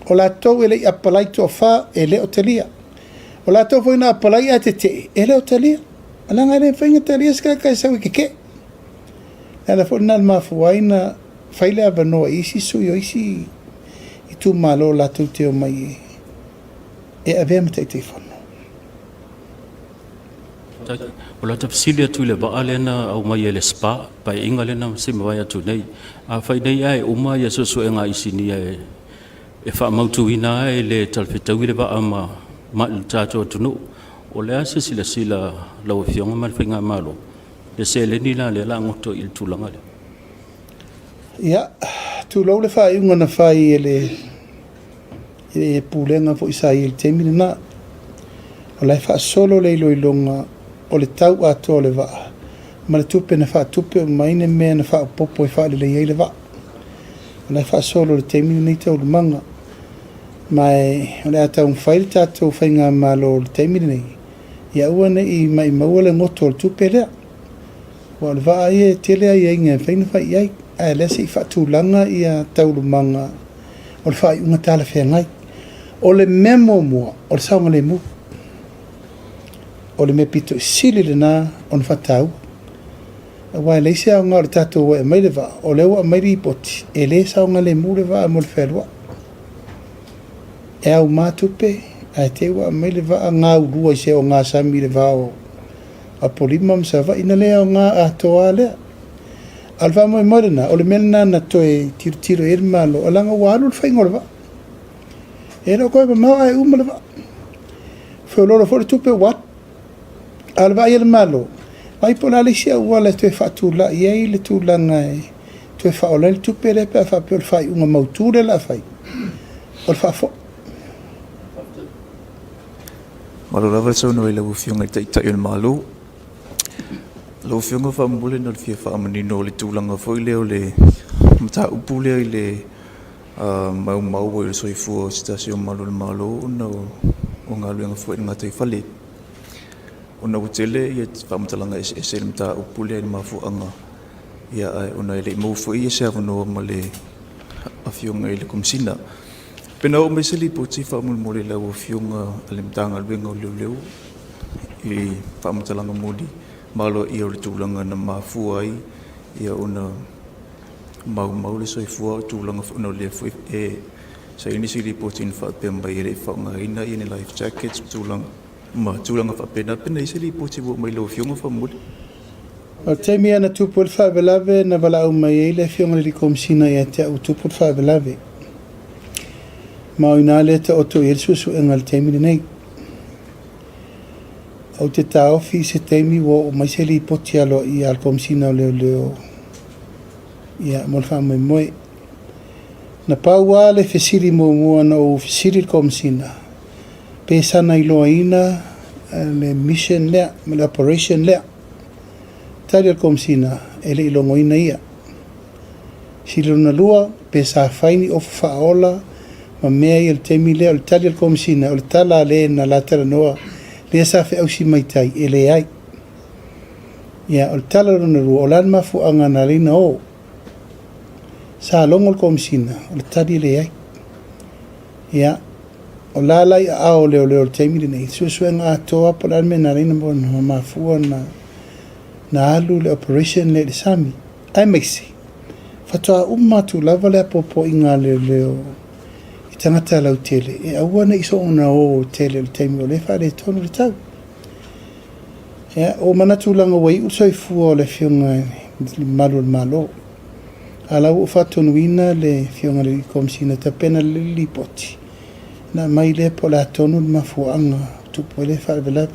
[SPEAKER 1] O latou e le apalai to wha e le o teria. O la tau foi na apalai a te te, e leo talia. Alanga le whainga talia ska kai sau i keke. Nala fo na mafuai na whaile a vanoa isi sui o isi i tu malo la tau te o mai e avea matai te whanu.
[SPEAKER 4] O la tafsili atu le waa lena au mai e le spa, pai inga lena se mawai atu nei. A whai nei ai uma ia soso e ngā isi ni e wha mautu ina e le talwhetau i le waa ma ma tato tunu o le ase sila lau fionga mal finga malo le se le ni la le la ngoto il tulanga le
[SPEAKER 1] Ia, tu lau le whai unga na whai e pulenga fo isai il temini na o lai wha solo le iloilonga o le tau ato le waa ma le tupe na wha tupe o maine mea na wha popo e wha le le waa o lai wha solo le temini nei tau lumanga mai o le atau mwhaile tātou whainga malo le teimiri nei. Ia ua nei mai maua le ngoto le tupe lea. Wa le waa ia te lea ia inga whaina whai iai. Ai lea se i whatūlanga ia taurumanga o le whai unga tāla whengai. O le memo mua, o le saunga le mu. O le me pito sili le nā o le whatau. Wa le se au ngā le tātou wa e mai le waa. O le ua mai li poti. E le saunga le mu le waa mo le whelua. E au mātupe, ai te ua mai le waa ngā urua i se o ngā sami le waa o a polima msawa ina lea o ngā atoa lea. Alwa mo i morena, o le mena na toe tiro e malo, o langa walu le whaingo le waa. E no koe pa mawa e uma le waa. Whiololo fo le tupe wat. Alwa i le malo. Mai po la le sia ua le toe whaatula, iei le tūlanga e toe whaola le tupe le pe a whapeo le whai unga mautūre la whai. O le whaafo.
[SPEAKER 5] Malo lava so no ila ufionga i tai o le malo. lo fionga fa mole na fia fa manino le tulanga foi leo le mata upule le mau le soifu station malo o ngaluenga foi ngatai fale ona utele ia fa matalanga ese mata upule ni mafu anga ia ona le mo foi se avono male afionga ile komsina pena o meseli poti fa mole la o fionga ale mtanga luenga leu i fa matalanga modi malo ia le tulanga na mafu ai ia ona mau le soifua tulanga no le foi sa inisi reporting fa pemba ile fa ngaina in life jackets tulanga fa pena isi reporti bo mai lo fionga fa muli
[SPEAKER 1] o te mea na tupul fa belave na vala o mai ile fionga le komsina ia te o tupul fa belave mau ina le te oto irsusu engal te mi nei au te tau fi se temi wo mai se li poti alo I al komsina leo ia mo fa mai na paua le fesiri mo na o fesiri komsina pesa na iloina le mission le le operation le tali komsina ele ilongo ina ia silo na lua pesa faini of faola ma mea il temi le o tali komsina o tala le na la tala noa le sa fe au si mai tai ele ai ia o tala no ru o lan mafu anga na lina o sa longo komsina o tali le ai ia o la lai a o le temi nei suenga toa pola me na lina mo mafu na alu le operation le sami ai mexi fatoa tu lava le popo inga le tangata lau tele e aua na iso ona o tele le temi o le fa le tonu le tau o manatu langa wai usoi fua o le fionga malo ala o fatonuina le fionga le komsina ta pena le lipoti na mai le po la tonu le mafuanga tupu le fa le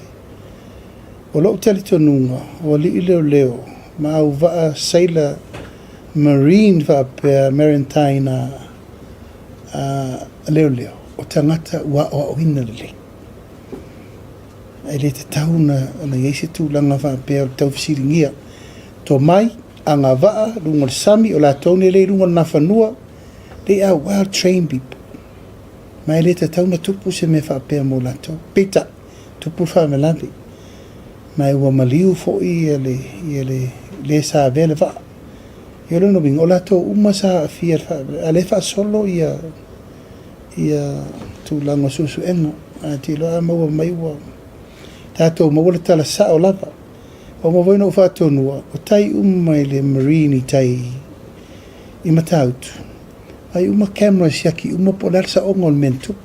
[SPEAKER 1] o lo tele tonunga o li leo ma au va sailor marine va per maritime leo o tangata wa o ina le ele te tauna na yese tu langa fa pe tau fisiringia to mai anga va lungo sami o la tone le lungo na fanua they are well trained people mai le te tauna tupu se me fa pe mo la to pita tupu fa me landi mai wa maliu fo I le sa vele va yo no bing o la to uma sa fier fa ale fa solo ia tu lango susu enga ati lo ama mai wa tato mo le tala sa o lava o mo voino fa tonua o tai mai le marine tai I mataut ai uma camera siaki polar sa ongol mentu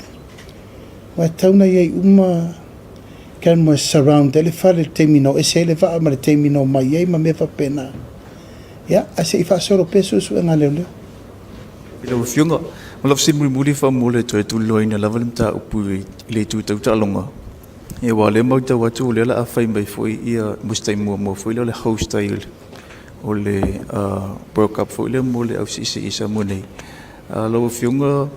[SPEAKER 1] wa tauna ye camera surround ele fa le termino ese le va ma le termino mai ye ma me fa pena ya ase fa solo peso su enga le
[SPEAKER 5] lo fionga mo lo simul muri fa mo le tu loina la valmta upu le tu ta longa e wale mo ta watu le la afai mai foi ia mustai mo foi le host style o le broke up foi le mo le au si isa mo nei lo fionga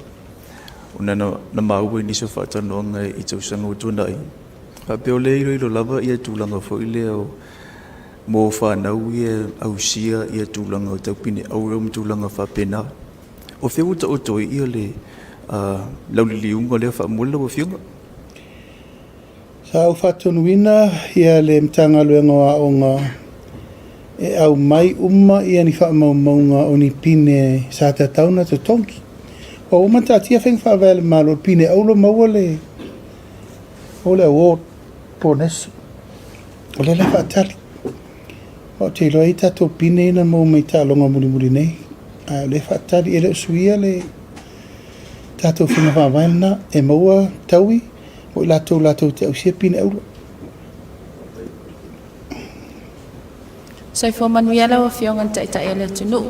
[SPEAKER 5] una na mau ni so fa ta no ngai I tu sanga tu nai pa pe o le lo lava ia tu langa foi le mo fa na ia au sia ia tu langa ta pini au rom tu langa fa pena o feu to to ia le lau liunga le fa mo lo fionga
[SPEAKER 1] sa u fatonuina ia le mtanga luenga onga e au mai ia ni fa maunga o ni pine sa ta tauna to tonki o mata tia feng fa vel malo pine au lo mawale o le award pones o le fa tali o te lo ita to pine na mo mai ta longa muri nei a le fa tali ele suia le tato fina fa vaina e maua taui o lato te au sia pine au
[SPEAKER 2] Sai fo manuela o fionga ta ele tunu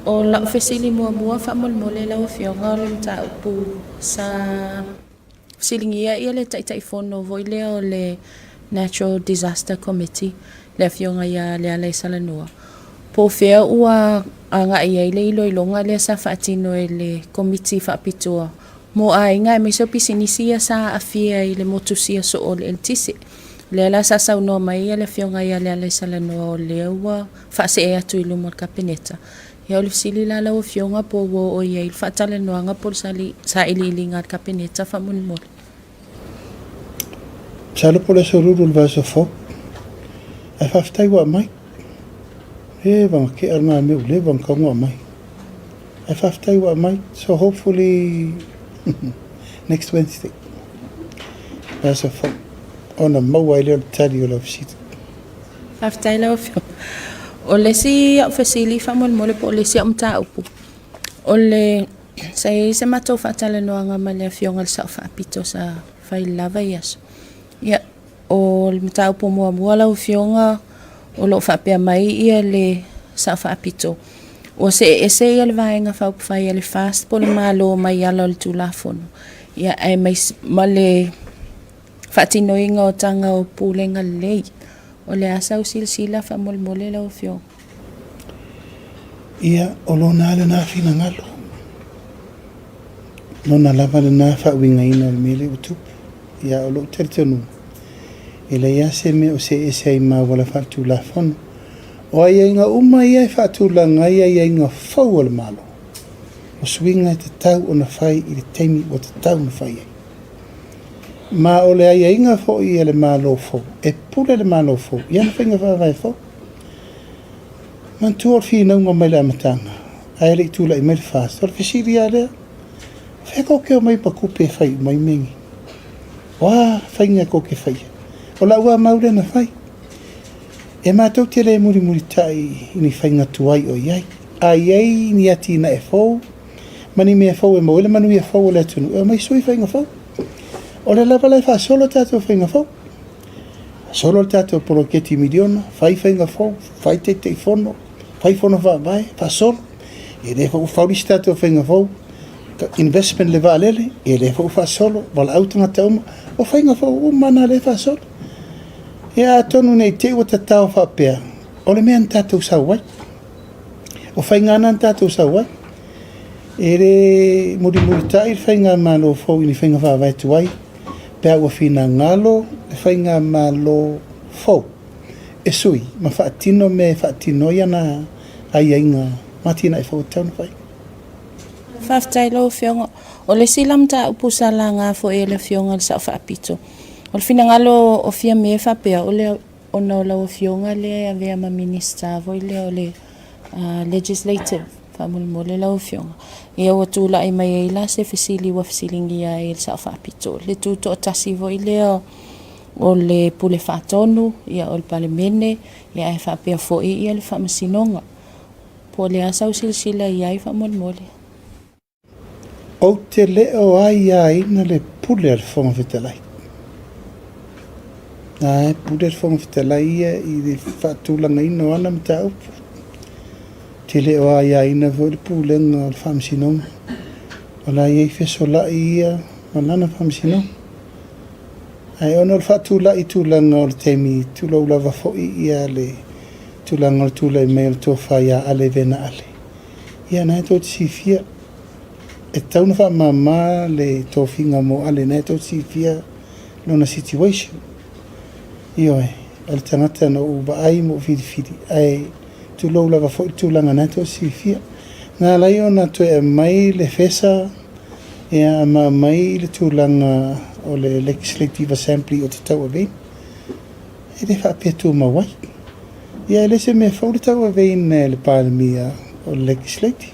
[SPEAKER 2] o la fesili mua fa mole la o fionga le ta pu sa silingia ele ta fono voile o le Natural Disaster Committee le fionga ia le salanua po fea ua anga ia le ilonga le sa fatino le committee fa pitua mo ai ngai me so pisinisia sa afia ile motusia so o le tisi
[SPEAKER 3] Le la sa sa no mai le fionga ia le sala no le wa fa se e atu ilu mo kapineta. Ia le sili la o fionga po o ia il fa tale no anga por sali sa ili linga kapineta fa mun mo.
[SPEAKER 1] Salo po le soruru le vaso fo. Ai whaftai wa mai. E wanga ke arma me ule wanga kaunga mai. Ai whaftai wa mai. So hopefully next Wednesday. Vaso fo. Ona maua ile o tari o la visita.
[SPEAKER 3] Whaftai la o fionga. O le si au fasili fa mo le po le si am ta upu. O le se matou fa tale no anga ma le fionga sa fa pito sa fa lava yes. Ya o le mata upu mo la o fionga o lo fa pe mai ia le sa fa pito. O se ia le vaenga fa upu fa ia le fast po le malo mai ala le tulafono. Ya ai mai male fa tino inga o tanga o pulenga lei. O le asa o silsila fa molmole la o fio.
[SPEAKER 1] Ia o lona le na fina ngalo. Lona lava le na fa winga ina le mele utup. Ia o lo tertonu. Ila ia se me o se ese ma wala fa tu la fon. O ia inga uma ia fa tu la ngai ia inga fau le malo. O swinga te tau o na fai i le teimi o te tau na fai. Ma o le ia inga fo i le malo fo. E pule le malo fo. Ia na whainga whawai fo. Man tuor fi na unga mai le amatanga. Ai le tula i mai le fast. O le fisiri a lea. Wheko keo mai pa kupe fai mai mengi. Wā whainga ko ke fai. O la ua maure na fai. E mātou te le muri muri tai ni whainga tuai o iai. A iai ni ati na e fau. Mani mea fau e mawele manu ia fau o le atunu. E mai sui whainga fau. O le lava lai fa solo tato whainga fau. Solo tato poroketi miliona. Fai whainga fau. Fai te te fono. Fai fono wha vai. Fa solo. E le fau faurisi tato whainga fau. Investment le va lele. E le fau fa solo. Wala autanga tauma. O whainga fau mana le fa solo. Ia tonu nei te ua tatao whapea. O le mea tatou sa wai. O whainga ana tatou sa wai. E re muri muri tai whainga malo fau ini whainga whawai tuai. Pea ua whina ngalo e whainga malo fau. E sui, ma whaatino me whaatino iana ai ainga matina e fau tauna whai.
[SPEAKER 3] Whaftai lo fionga. O le silam ta upusala ngā fo e le fionga le sa whaapito. O le whina ngalo o fia me whapea o le ona o lau fionga le a vea ma minista voi le o le legislative whamulmo le lau fionga. E o tūla ai mai e la se fesili wa fesilingi a e le sa whaapito. Le tūto o tasi voi le o le pule whatonu ia o le palemene ia e whapea fo ia le whamasinonga. Po le asau silsila ia i whamulmo le.
[SPEAKER 1] O te leo ai ai na le pule al whonga whitalai. Ai, pule al whonga whitalai ia i le whatulanga ino ana mta upu. Te leo ai ai na vo le pule nga al whamsinonga. O la iei whesola ia o lana whamsinonga. Ai, ono le whatula i tūlanga o le temi tula ulawa fo ia le tūlanga o le tūla i mea le tofa ia ale vena ale. Ia na e tō te sifia. E tauna wha mama le tōwhinga mo ale nei tō tifia lona situation. Io al tangata no uba ai mo whiri. Ai tu lau lava fo tūlanga nei tō tifia. Ngā lai ona to e mai le whesa e a mai le tūlanga o le Legislative Assembly o te tau a vein. E le wha pia tū mawai. Ia le se mea whau le tau a vein le pālemia o le Legislative.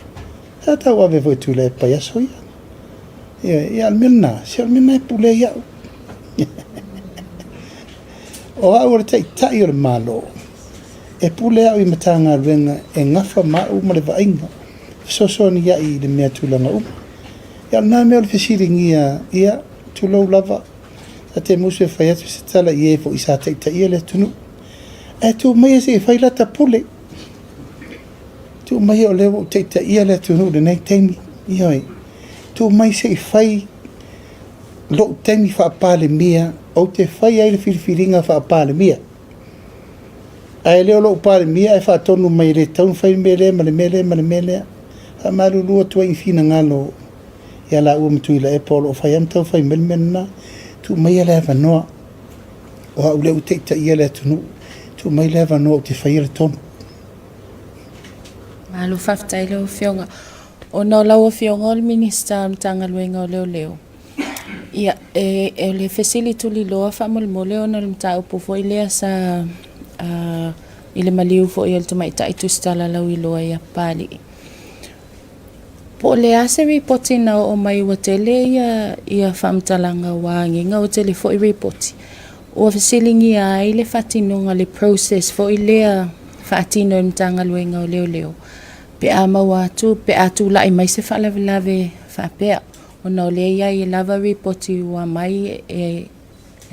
[SPEAKER 1] Ha tau ave voi tu le pai aso ia. Ia almena, si almena e pule iau. O au re tai o le malo. E pule au I matanga renga e ngafa mau ma le vainga. Soso ni ia I le mea tūlanga uma. Ia nā mea o le fesiringi ia tūlau lava. A te musu e whai atu se tala I e fo I sa tai ia le tunu. E tu mai e se e whailata pule. Tu mai o lewo te ia le tunu le nei teimi. Ioi. Tu mai se I whai lo teimi whaapale mia o te whai ai le whiriwhiringa whaapale mia. Ai leo lo pale mia e whaatonu mai le taun whai mele, male. Ha maru lua tua I whina ngalo ia la ua mtui la e polo o whai am tau whai mele na. Tu mai e le wanoa. o au leu te ita ia le tunu tu mai leva no te whaia le tonu.
[SPEAKER 6] Malo whaftai leo whionga. O nau lau whionga o le minista mtanga luenga o leo leo. Ia, e le fesili tuli loa whamole mole o na le mta upo fo i lea sa i le maliu fo i alta mai tai tu stala lau i loa ia pali. Po le ase ripoti na o mai ua tele ia whamtalanga wangi nga o tele fo i ripoti. O fesilingi a i le whatinonga le process fo i lea whatino i mtanga luenga o leo leo. Pe a maua atu, pe atu la i mai se whalavelave whapea. O na le ia i lava ripoti ua mai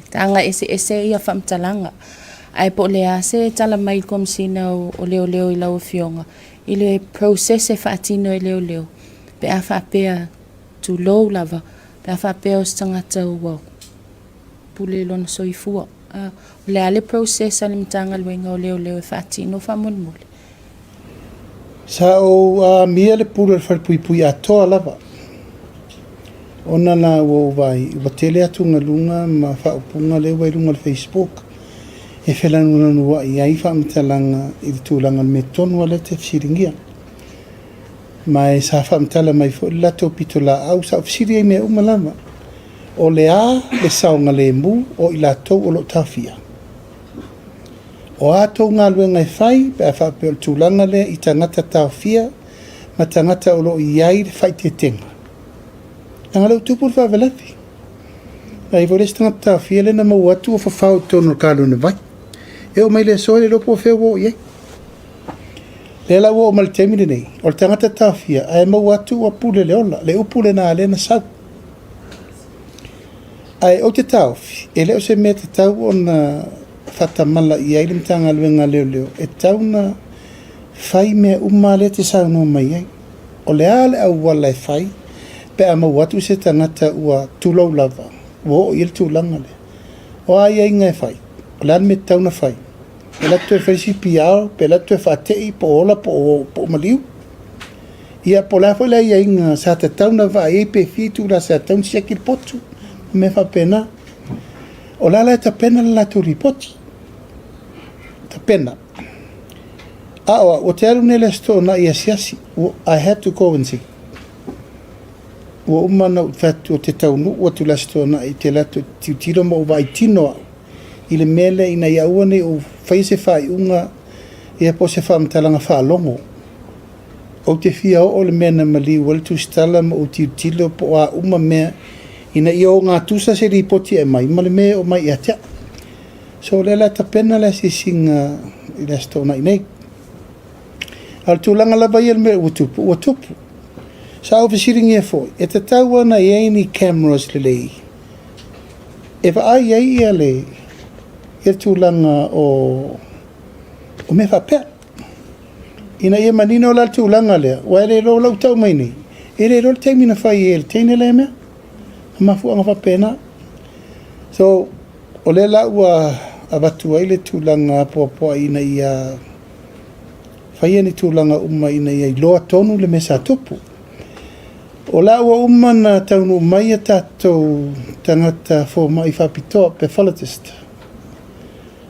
[SPEAKER 6] tanga ese ia whamtalanga. Ai po le ase tala mai komsina o leo leo i lau whionga. I le process e whatino i leo leo. Pe a whapea tu low lava. Pe a whapea o stangata ua pule lona soifua. Le ale process ali mtanga luenga o leo leo e whatino whamulmule.
[SPEAKER 1] Sa o mia le pule le whalpui atoa lava. Ona na ua vai, ua tele atu ngalunga ma whaupunga le wai lunga le Facebook. E whelanuna nua i ai whaamitalanga i le tūlanga me tonu ale te fsiringia. Mai sa whaamitala mai fo lato pito la au sa fsiri ai mea umalama. O le a le saonga le mu o i lato o lo tawhia. O ato ngā luenga e whai, pe a whapeo le tūlanga le i tangata tawhia, ma tangata o lo i ai le whai te tenga. Anga lau tupur whawelafi. Ai vore tangata tawhia le na mau atu o whawhau tono kālo na vai. E o mai le soa le lopo o wheo o iei. Le lau o mal temine nei, o le tangata tawhia, ai mau atu o pule le ola, le upule na ale na sau. Ai o te tawhi, e leo se mea te tau o na whatamala i ai limtanga luenga leo leo, e tau na whai mea umale te sau no mai ai. O le ale au wala e whai, pe a mau atu se tangata ua tulau lava, wo o il tūlanga le. O ai ai ngai whai, o le me tau na whai. Pe la tue whaisi piao, pe la tue whatei po ola po maliu. Ia po la whai lai ai ngā sa te tau na whai e pe fitu la sa tau siakir potu, me whapena. O la lai ta pena la tu ripoti. Ta pena. Awa, o te aru nele sto na ia siasi, I had to go and see. Ua umana whatu o te taunu, ua tu lasto na i te lato tiutiro mo uwa i tino au. I le mele ina ia uane o whai se whai unga ia po se whaamtalanga whaalongo. O te whia o le mena mali wale tu stala mo o tiutilo po a uma mea ina ia o ngā tusa se ripoti e mai, ma le mea o mai i atea. So le la tapena le si singa i lasto na i nei. Al tūlanga lava ia le mea ua tupu. Sa au fisiringi e foi, e te tau ana i eini cameras le lei. E wa ai ai ia le, e tūlanga o me whapea. Ina ia manino la tūlanga lea, wa ere ro lau tau mai nei. Ere ro le teimina whai e le teine le mea, a mafu anga whapena. So, o le la ua awatu ai le tūlanga poa ina ia, whai ni tūlanga uma ina ia i loa tonu le mesa tupu. O la ua umana taunu mai a tātou tangata fō mai whapitoa pe whalatist.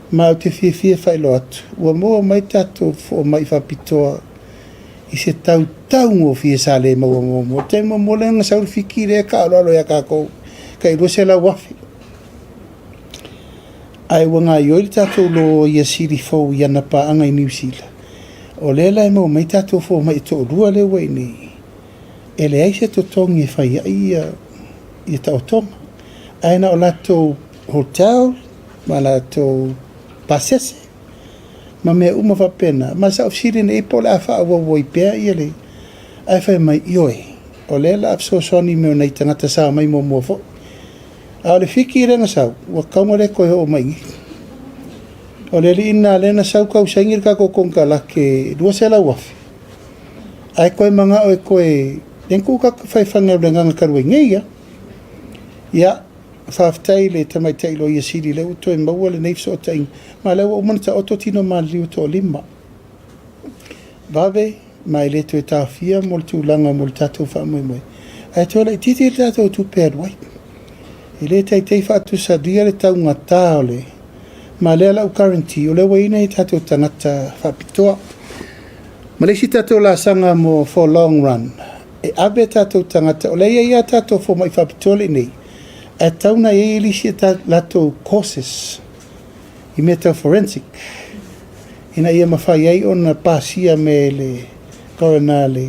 [SPEAKER 1] Ma o te whiawhia whailo atu. Ua mua mai tātou fō mai whapitoa i se tau ngō whia sa le maua ngō. Te mua mua lenga sauru whiki rea ka alo ya kākou. Ka i rose la wafi. Ai ua ngā ioi tātou lo ia siri fōu i ana pa anga i New Zealand. O le lai mau mai tātou fō mai tō rua le wai ni. E le aise to tongi e whai i tau tonga. Aina o lato hotel, ma lato pasese, ma mea uma whapena. Ma sa ofsiri na ipo le awha awa woi pēr i le. Ai whai mai ioi. O le la apso soni meo nei tangata sa mai mo mua fo. A le whiki i renga sau, wa kauma le koe o mai. O le li ina le na sau kau saingir kako konga la ke dua sela wafi. Ai koe manga o e koe Nenku ka whaiwhanga o nganga karua ngeia. Ia, whaftai le tamai tailo i a siri leo to e maua le neifso o taing. Ma leo o manata oto tino ma liu to lima. Vave, mai le to e tāwhia mo le tūlanga mo le tātou whaamui. Ai toa le titi le tātou tu pēr wai. I le tai tei whaatu sa ria le tau ngā tāo le. ma lea lau currency o le waina i tātou tangata whapitoa. Ma le si tātou la sanga mo for long run. E abe tātou tangata, o le ia tātou fo mai whapitoa le nei. E tauna e lisi e tātou courses i mea tau forensic. Ina ia mawhai ai ona pāsia me le korona le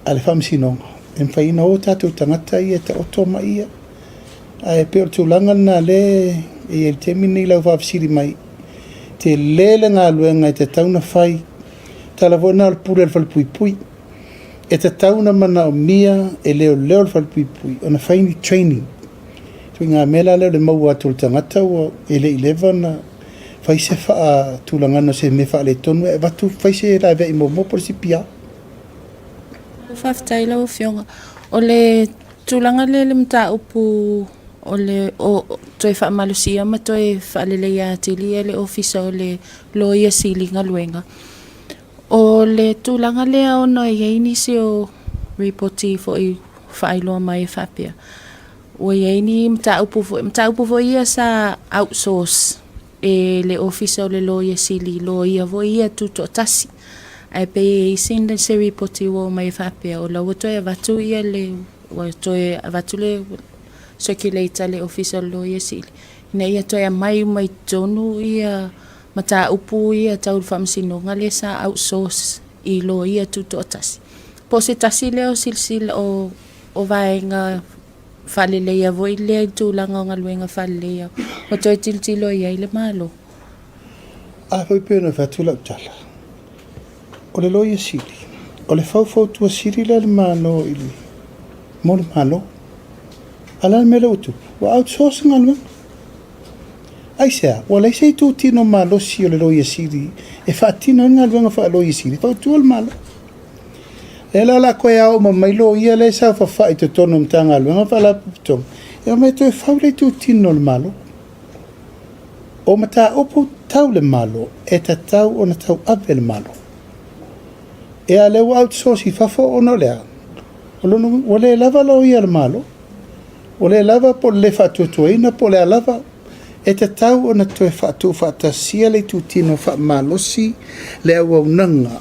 [SPEAKER 1] ale whamsinonga. E mwhaina o tātou tangata ia ta otoma ia. A e peo tūlanga na le e te mini lau whawsiri mai. Te lele ngā luenga e te tauna whai. Tala vona al pure al whalpui pui. E te tauna mana o mia e leo al whalpui pui. Ona whaini training. Tui ngā mela leo le maua atul tangata o e le 11 whaise wha tūlangana se me wha le tonu. E watu whaise rai vei mo porisi pia.
[SPEAKER 6] Whaftai lau whionga. O le tūlanga le mta upu o le o toi wha malusia ma toi wha lele ia tili e le ofisa o le loia silinga luenga. O le tūlanga lea o noi e inisi o reporti fo i whailoa mai e whapea. O e ini mta upu fo ia sa outsource e le ofisa o le loia sili loia vo ia tuto tasi. Ai pe e isinda se reporti o mai e whapea o la o toi avatu ia le o toi avatu le circulator le ofisa o loia sili. Ina ia toi a mai tonu ia mata upu ia tau whamsinonga le sa outsource i lo ia tuto tasi. Po se tasi leo silsila o vaenga whalele ia voi lea tūlanga o ngaluenga whalele ia. O toi tiltilo ia i le malo.
[SPEAKER 1] A hoi pēna whatula utala. O le loia siri. O le whau tua siri le malo i le. Mo le malo. Ala me le utu. Wa outsource ngaluenga. Aisea, wa lai sei tu tino malo si o le loia siri. E whaatino ngā luenga wha loia siri. Whau tual malo. E la koe au ma mailo ia le sa wha i te tono mtanga luenga wha la pupitong. E o me toi whau le tu tino le malo. O mata opu tau le malo. E ta tau o na tau ave le malo. E a le wa outsource i whafo o no lea. O le lava lo ia le malo. O le lava po le whatuatuaina po le lava. E te tau o na toe whaatu whaatasia le tu tino wha malosi le au nanga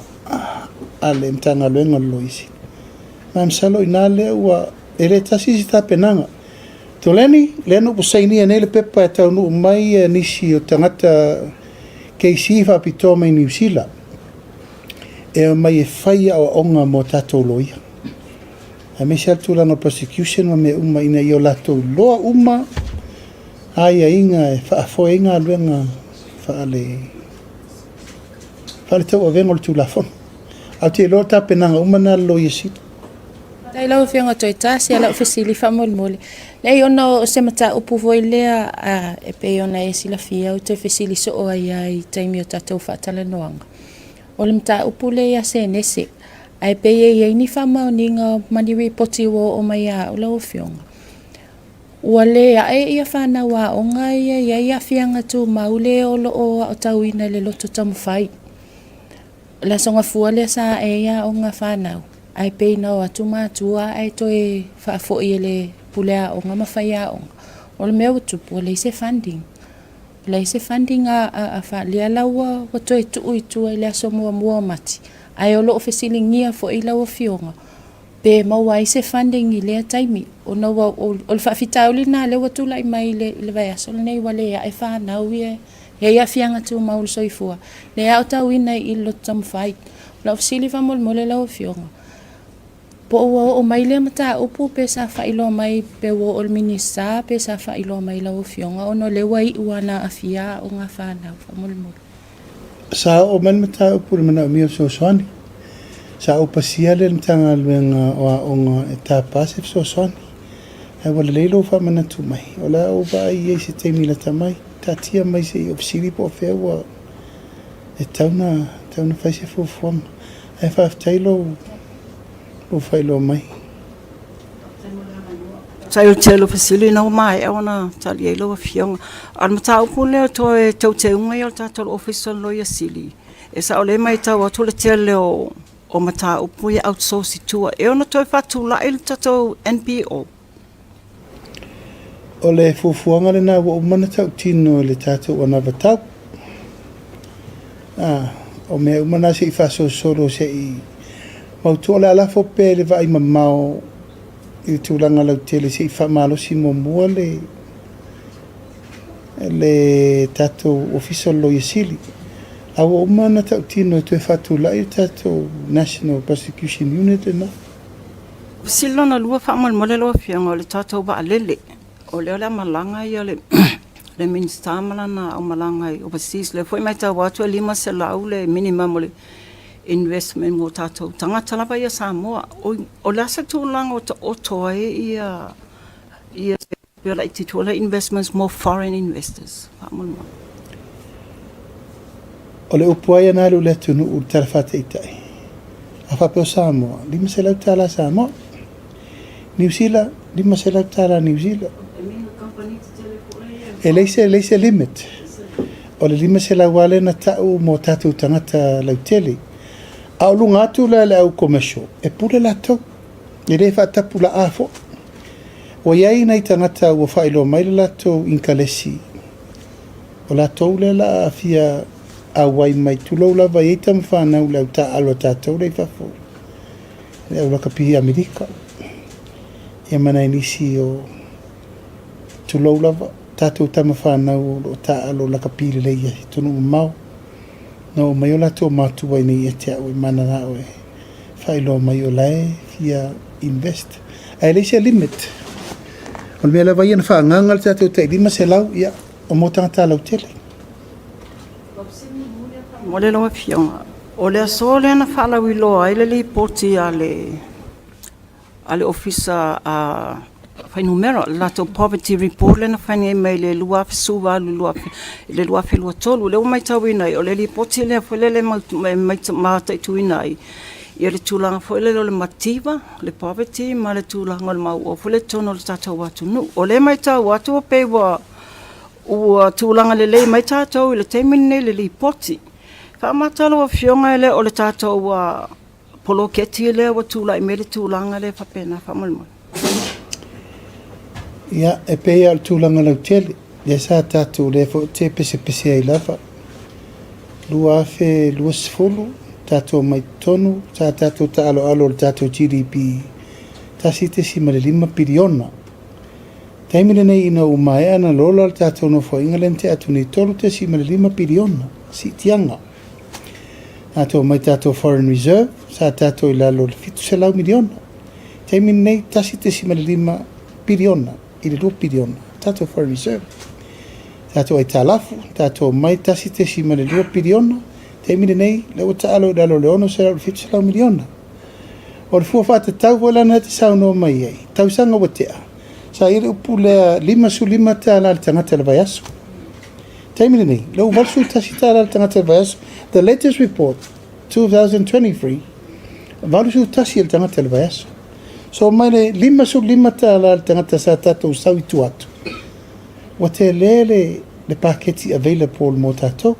[SPEAKER 1] a le mtanga luenga loisi. Ma msalo ina le ua e le tasi si tapenanga. To leni, le anu pusaini e nele pepa e tau nu mai nisi o tangata keisi whapitoa mai New Zealand. E mai e whaia o onga mo tatou loia. A me se altulanga prosecution ma me uma ina i o latou loa uma ai inga e whaafoe inga luenga whaale tau a vengo le tūlafon. Au te loa tapenanga umana lo yesit.
[SPEAKER 6] Tai lau whionga toi tasi ala ufesili whamolmole. Lei ona o se mata upu voi lea e pe ona e sila fia o te fesili so o ai taimi o tatou whaatala noanga. O le mata upu lea se nese. Ai pe e ni whamau ninga mani repoti o mai a o lau whionga. Ua lea e ia whana wā o ngai ia whianga tū maule o lo o tauina le loto tamu whai. La songa fua lea sa e ia o ngā whanau. Ai pei nau atu mātua ai toi whaafo i le pulea o ngā mawhai a onga. O le mea utupu o leise funding. Leise funding a wha lea laua o toi tuu i tua i lea so mua mati. Ai o lo ofesili ngia fo i laua fionga. Pe maua i se funding i lea taimi. O naua o le whaafitau li nā lewa tūlai mai le vai aso. Le nei wale ia e whanau ia. Ia whianga tū maul soifua. Le au tau ina i lo tamu whai. La ofesili whamol mole lau fionga. Po o mai le mata upu pe sa whailo mai pe o le minista pe sa whailo mai lau fionga. Ono lewa i uana a fia o ngā whanau whamol mole.
[SPEAKER 1] Sa o man mata upu le mana o mio so soani. Sa o pasia le mtanga luenga o ngā e tā pasif so soani. Ai wale leilo wha mana tu mai. O la o vai i se teimi la ta mai. Ta tia mai se i opsiri po whea ua e tauna whaise fufuanga. Ai whaaftailo o whailo mai.
[SPEAKER 7] Sai o telo fasili na mai e ona tali e lo fionga. Al mata upu leo to e tau te unga i o tato official lawyer sili. E sa o le mai tau atu le tele o mata upu i outsource tua. E ona toi whatu la il tato NPO.
[SPEAKER 1] o le fufuanga le na o mana tau tino le tātou ana vatau. O mea umana se I whaso soro se I mautua le alafo pe le vai mamao I tūlanga lau tele se I whamalo si momua le tātou official lawyer sili. Awa umana tau tino e tue whatu lai tātou National Prosecution Unit e na.
[SPEAKER 7] Silo na lua whamal mole loa whianga o le tātou wa alele. O leo le malanga I le minister malana o malanga I overseas. Le foi mai tau watu 5 se lau le minimum o le investment mo tātou. Tangata lava ia Samoa. O lasa tūlanga o toa ia pela I tituala investments more foreign investors. Whamal mo.
[SPEAKER 1] O le upuai ana lu le tunu u tarafata itai. A whapeo Samoa. 5 se lau tala Samoa. New Zealand. 5 se lau tala New Zealand. E leise limit. O le 5 se lau wale na tau mo tātou tangata lau tele. A lunga atu le au commercial. E pule la tau. E le whatapu la afo. O iai nei tangata ua whailo mai le latou inkalesi. O latou le la afia awai mai tulou lava i tam whanau le au ta alo tātou rei whafo. Le au lakapi Amerika. Ia mana inisi o tulou lava. Tātou tama whanau o ta alo lakapi le leia tunu mau. No mai o latou mātua i nei e te au i mana na o e whailo mai o lae fia invest. Ai leise limit. O le mea lava ia na whaanganga le tātou te 5 se lau ia o mo tangata lau tele.
[SPEAKER 7] Mole loa whianga. O le aso le na whalau I loa ai le li poti ale officer whainumera lato poverty report le na whainga mai le lua fesuwa le lua whelua tolu. Leo mai tau inai o le li poti le whelele mata I tu inai. Ia le tūlanga whaile le mativa, le poverty, ma le tūlanga le mau o whele tono le tātou watu nu. O le mai tau watu o pewa ua tūlanga le mai tātou I le teimine le li poti. Whamatalo o whionga ele o le tātou wa polo keti ele o tūla I me le tūlanga le whapena whamalmoi.
[SPEAKER 1] Ia, e pea le tūlanga lau tele. Ia sa tātou le te pese ai lava. Lua afe, lua sifolu. Tātou mai tonu, tātou ta alo le tātou GDP, tasi te si ma le 5 piriona. Taimile nei ina umae ana lola le tātou no whainga len te atu nei tolu te si ma le 5 piriona, si tianga. Tātou mai tātou Foreign Reserve, sa tātou I lalo le 7 miliona. Taimile nei tasi te si ma le 5 piriona, I le 2 piriona, tātou Foreign Reserve. Tātou ai talafu, tātou mai tasi te si ma le 2 piriona, Taimile nei, le o ta alo le ono se lau le 7 miliona. O le fua whata tau wala na te sauno mai ei. Tau sanga watea. Sa ire upu lea 5 ta la le tangata le vai aso. Taimile nei, le o walsu tasi ta la le tangata le vai aso. The latest report, 2023, walsu tasi le tangata le vai aso. So mai le 5 ta la le tangata sa tatou sau I tu atu. Wate le paketi available mo tatou.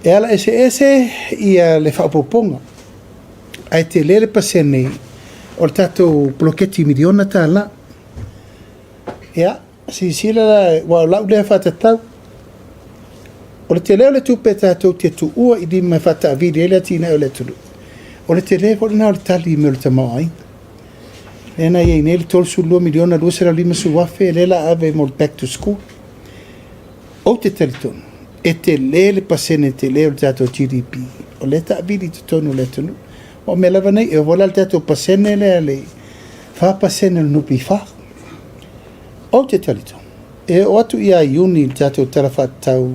[SPEAKER 1] E ala ese ia le whapoponga. Ai te lele pasene o le tātou ploketi miliona tā la. Ia, si sila la, wa lau lea whatatau. O le te leo le tupe tātou te tu ua I di mai whata avide ele atina o le tulu. O le te leo na o le tali me o le tamau ai. Lena iei ne le 12 miliona 2.5 suafe le la ave mo le back to school. O te teletonu. E te lele pasene te leo le tātou GDP. O le ta avidi te tonu le tonu. O me lava nei, e vola le tātou pasene le wha pasene le nupi wha. O te talito. E o atu ia iuni le tātou tarafa tau,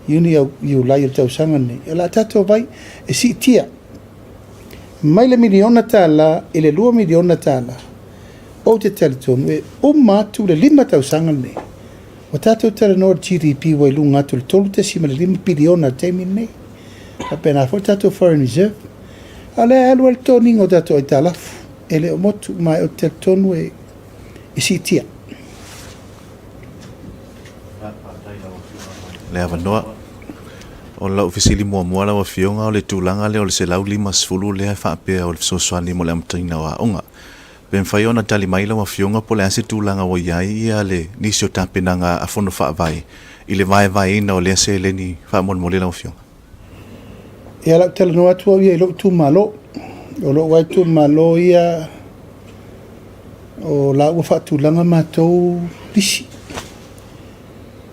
[SPEAKER 1] iuni iu lai le tau sanga nei. E la tātou vai, e si tia. Mai le miliona tā la, e le 2 miliona tā la. O te talito, e matu le 5 tau sanga nei. O tātou tala no GDP wai lunga atu le tolu te si ma le 5 piriona teimine nei. A pena fo tātou Foreign Reserve. A le alu al tōninga o tātou ai talafu. E le o motu mai o te tonu e si tia.
[SPEAKER 5] Le avanoa. O la ofisili mua la wa fionga o le tūlanga le o le se lau 5 le whaapea o le sosoani mo le amtaina wa onga. Ben fai ona tali mai lawa fionga po le ase tūlanga o iai ia le nisi o tāpenanga a fono whaavai. I le vai ina o le ase le ni whaamon mo le lawa fionga.
[SPEAKER 1] E ala tala no atua ia i lo tu malo. O lo wai tu malo ia o la ua whaatulanga mātou lisi.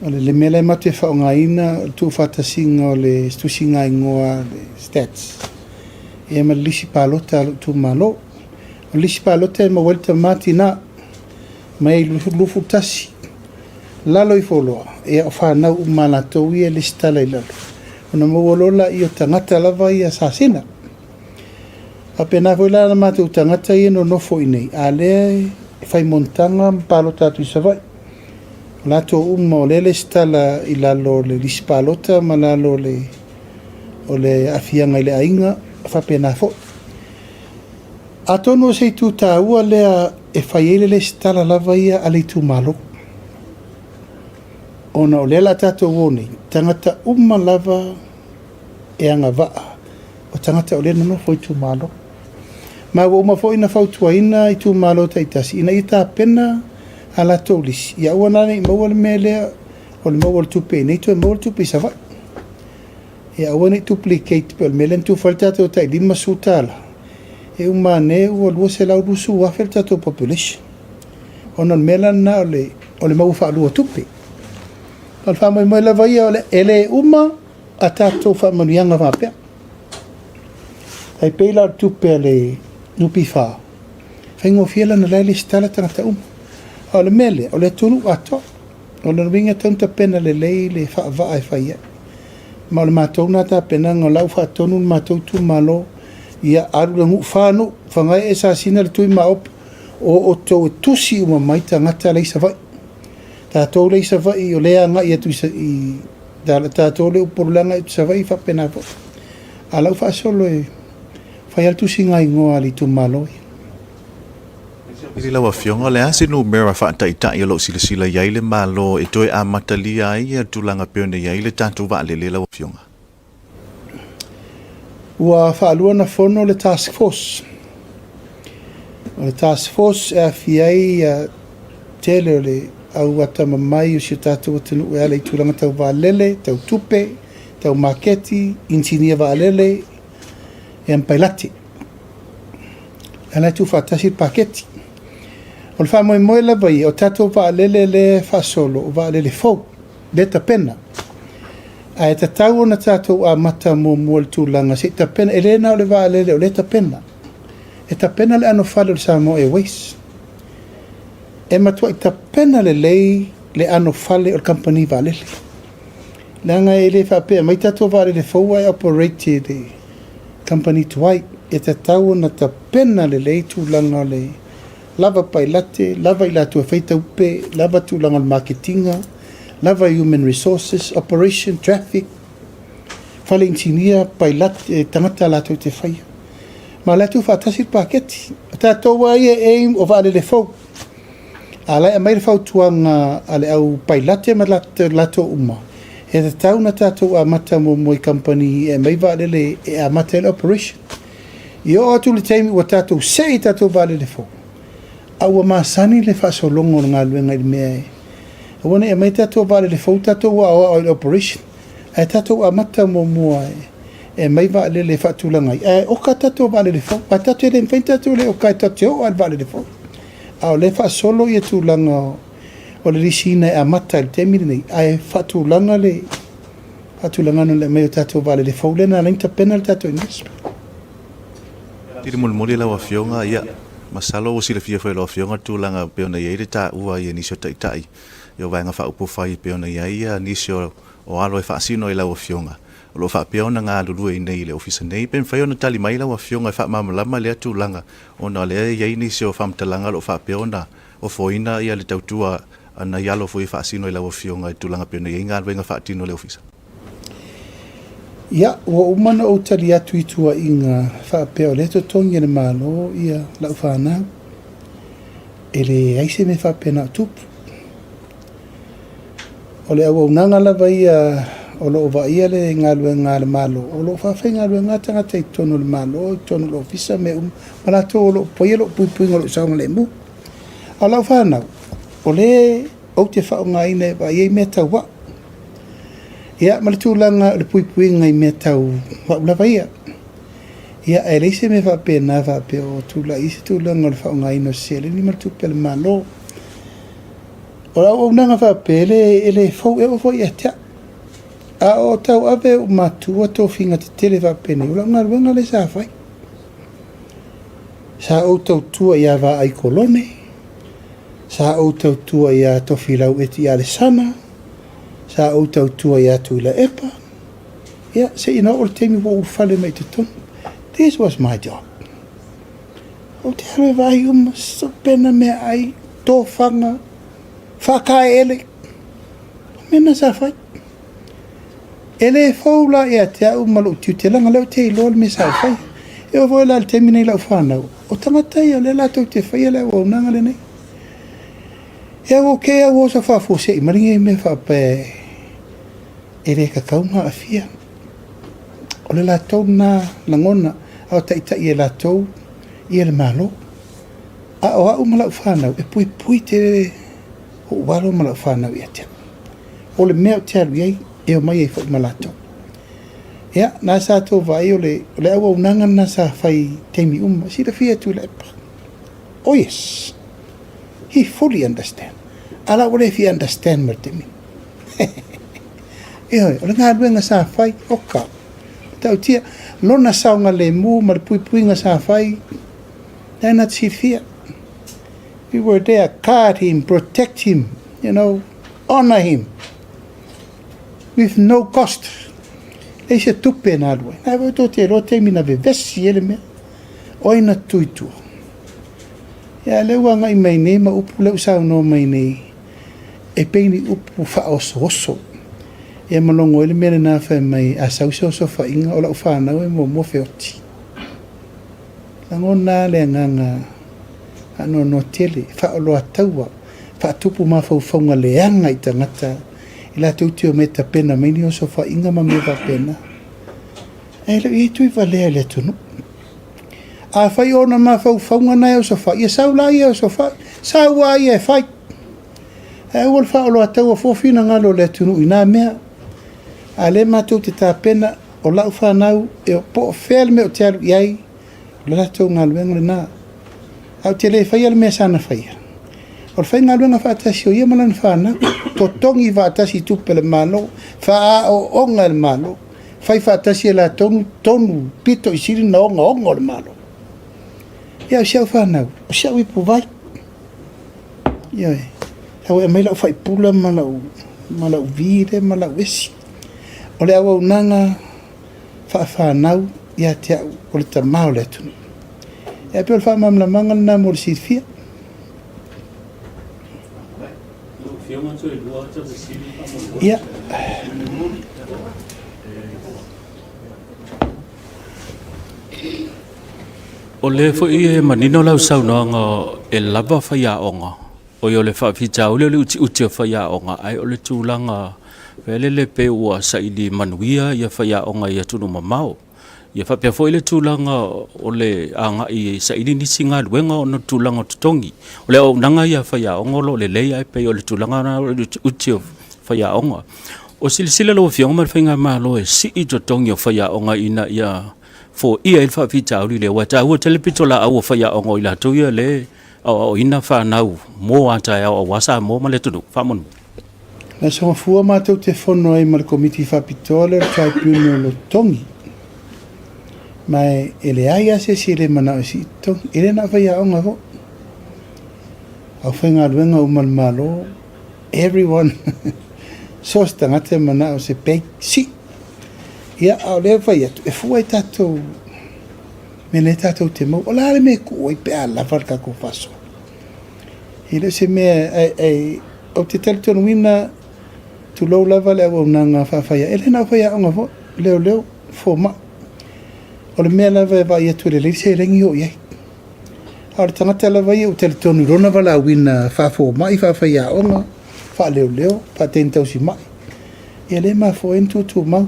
[SPEAKER 1] O le mele mate whaongaina tu whatasinga o le stusinga ingoa le stats. E ma lisi palota lo tu malo. O lisi palota e ma welta mati na mai lufu tasi. Lalo i foloa. E o whanau umalatou ia le stala i lalo. Ona mawalola i o tangata lava i a sasina. A pena foi la na mātou tangata i no nofo i nei. A lea fai montanga palota atu i savai. Lato uma o le stala i lalo le lisi palota ma lalo o le afianga i le ainga fa pena fo. A tono se tu taua lea e fai ele le stala lava ia a le tu malo. Ona o lela tato woni, tangata uma lava e anga waa. O tangata o le no foi tu malo. Ma wa uma foi na fautua ina i tu malo taitasi. Ina ita pena ala tolisi. Ia ua nane i mawal melea o le mawal tupe. Nei tu e mawal tupe sa vai. Ia ua ne duplicate pe o le mele tu faltato tai lima sutala. E uma ne ua lua se lau rusu wa faltato population. Ona mela na o le mawufa alua tupe. Al fama mo la vai ole ele uma atato fama nianga va pe. Ai pela tu pele no pifa. Fengo fiela na lele stala tanga ole mele ole tunu ato. Ole vinga tanta pena le fa va ai fa ia. Ma le matona ta pena ngola fa tonu matou tu malo ia aru ngu fa no fanga esa sina le tu ma op o to tusi uma mai tanga le sa vai. Tātou le isa vai o lea nga ia tu i tātou le upurulanga i tu sa vai fa pena po. Alau fa solo e fai altu singa ingoa li tu maloi.
[SPEAKER 5] Ili lawa fionga le ase no mera fa tai o lo sila iai le malo e toi a matalia ia tulanga peone iai le tātou va le lawa fionga.
[SPEAKER 1] Ua fa alua na fono le task force. O le task force e a fiai tele o le au ata mamai o si tātou atanu e ale i tūranga tau vālele, tau tupe, tau maketi, insinia vālele, e ampailati. Ala tu whātasi paketi. O le wha moe la vai, o tātou vālele le whasolo, o vālele fau, le ta pena. A e ta tau na tātou a mata mo mua le tūlanga, se ta pena, e le na o le vālele o le ta pena. E ta pena le ano whalo le sa mo e weis. E matua i ta pena le ano fale o company valele. Langa e le whapea, mai tato vare le fau ai operate le company tuai, e ta tau na ta pena le tūlanga le lava pai late, lava i latu e whaita upe, lava tūlanga le marketinga, lava human resources, operation, traffic, fale insinia pai late, tangata latu te whaia. Ma latu whatasir paketi, tato wai e aim o vare le fau. Ala e mai fautuanga ale au pailate ma lato uma. E te tau na tātou a mata mo moi company e mai vālele e a mata ele operation. I o atu le teimi ua tātou se i tātou vālele fo. A ua māsani le whasolongo ngā luenga i mea e. A wane e mai tātou vālele fo tātou a ele operation. E tātou a mata mo mua e mai vālele whaatulanga i. E oka tātou vālele fo. A tātou ele mwhain tātou le oka tātou al vālele fo. Au le fa solo ia tūlanga o le risina e a mata i te miri nei. Ai whatūlanga no le meo tātou vale le faulena na inta pena le tātou inispa.
[SPEAKER 5] Tiri mulmuli lawa fionga ia masalo o sila fia foi lawa fionga tūlanga peona ia ire tā ua ia nisio taitai. Ia vaenga wha upo whai peona ia nisio o alo e whaasino i lawa fionga. O lo wha peona ngā lulua i nei le ofisa nei. Pen whai ona tali mai lawa fionga e wha mamalama lea tūlanga. Ona lea ia nisio whamtalanga lo wha peona o foina ia le tautua ana ialo foi whaasino i lawa fionga i tūlanga peona ia ngā luenga wha atino le ofisa.
[SPEAKER 1] Ia, ua umana o tali atu i tua i ngā wha peo le totongi le malo ia lau whanau. E le aise me wha pena tupu. O le au nanga lava ia o lo va ia le ngaluenga le malo o lo whawhai ngaluenga tangata I tonu le malo I tonu le ofisa me malato o lo poia lo pui ngolo saunga le mu a lau whanau o le au te whaonga ine ba iei mea tau wa ia malatu langa le pui ngai mea tau wa ulawa ia ia e leise me whapena whape o tula isi tūlanga le whaonga ino sele ni malatu pele malo o la o nanga whapele ele fau e o fo ia tea a o tau ave o matua tō whinga te tele whapene ula ngā ruenga le sa whai sa o tau tua ia wa ai kolone sa o tau tua ia to whilau eti a le sana sa o tau tua ia tu ila epa ia se ina o le temi wo ufale mai te tonu this was my job o te hawe vai so pena me ai tō whanga whakae ele mena sa whai ele faula ia te au malu tiu te langa leo te ilol me sa whai e o voila le temi nei lau whanau o tangata ia le la tau te whai ele o nanga le nei e o ke a o sa whafo se I maringa I me whape e re kakaunga a fia o le la tau na langona au taitai e la tau I le malo a o au malau whanau e pui te o walo malau whanau ia te o le mea te alu iei e o mai e whai malato ia nā sa tō vai o le au au nanga nā sa whai teimi si la fia tu le epa oh yes he fully understand ala o le fi understand mar temi e hoi o le ngā ruenga sa whai oka tau tia lona saunga le mu mar pui nga sa whai nā tsi fia we were there guard him protect him you know honor him with no cost. E se tupe na rua. Na vai to te rote mina ve vesi ele me. Oina tuitu. Ya le wanga I mai nei ma upu le usau no mai nei. E peini upu fa oso. E malongo ele mele na fa mai a sauso so fa inga ola ufa na we mo feoti. Langona le nganga ano no tele fa olo ataua fa tupu ma fa ufonga le anga I tangata ila tūtio me ta pena mai ni o so fa inga ma me va pena e le I tui valea le tunu a fai ona ma fa ufonga na o so fa ia saula ia o so fa saua ia fai e ol fa olo ataua fofina ngalo le tunu ina mea a le matu te ta pena o lau whanau e o po fel me o te alu iai o la tau ngā luenga le nā au te le whaia le mea sana whaia o le whai ngā luenga whaatasi o ia malana whanau to tongi whaatasi tupe le malo wha o onga le malo whai whaatasi e la tonu pito I siri na onga le malo ia o siau whanau o siau I puvai ia e hau e maila o whai pula malau vire malau esi o le awa unanga whanau ia te au o le tamao le tunu ia pe o le whamamla manga na mo le sirfia ia
[SPEAKER 4] o le fo I manino lau sau no e lava whaia onga o yo le whawhita o le uti o whaia onga ai o le tūlanga vele le pe ua sa ili manuia ia whaia onga ia tunu mamao ia whapea fo le tūlanga o le anga I sa ili nisi ngā luenga o no tūlanga tutongi o le au nanga ia whaia onga lo le lei ai pe o le tūlanga na o le uti o whaia onga o silisila lo whionga mar whainga maa lo e si I tutongi o whaia onga ina ia fo ia il whawhita o le wata ua telepito la au whaia onga I la tuia le o ina whanau mo ata e o wasa mo ma le tunu whamonu
[SPEAKER 1] na songa fua mātou te whono ai ma le komiti whapitoa le tribunal lo tongi mai ele ai ase si le mana o si tongi ele na whaia onga ho au whainga luenga umal malo everyone sos tangata mana o se pei si ia au le whaia tu e fua I tatou me le tatou te mau o la le me ku oi pe a lawar ka ko faso I le se mea o te teletono wina tu lau lava le au nanga whawhaia ele na whaia onga ho leo fo ma o le mea lava e vai atu le le se rengi o iei au le tangata lava I o teletono rona wala wina whafo mai whawhaia onga wha leo pa tentau si mai ia le mafo en tu mau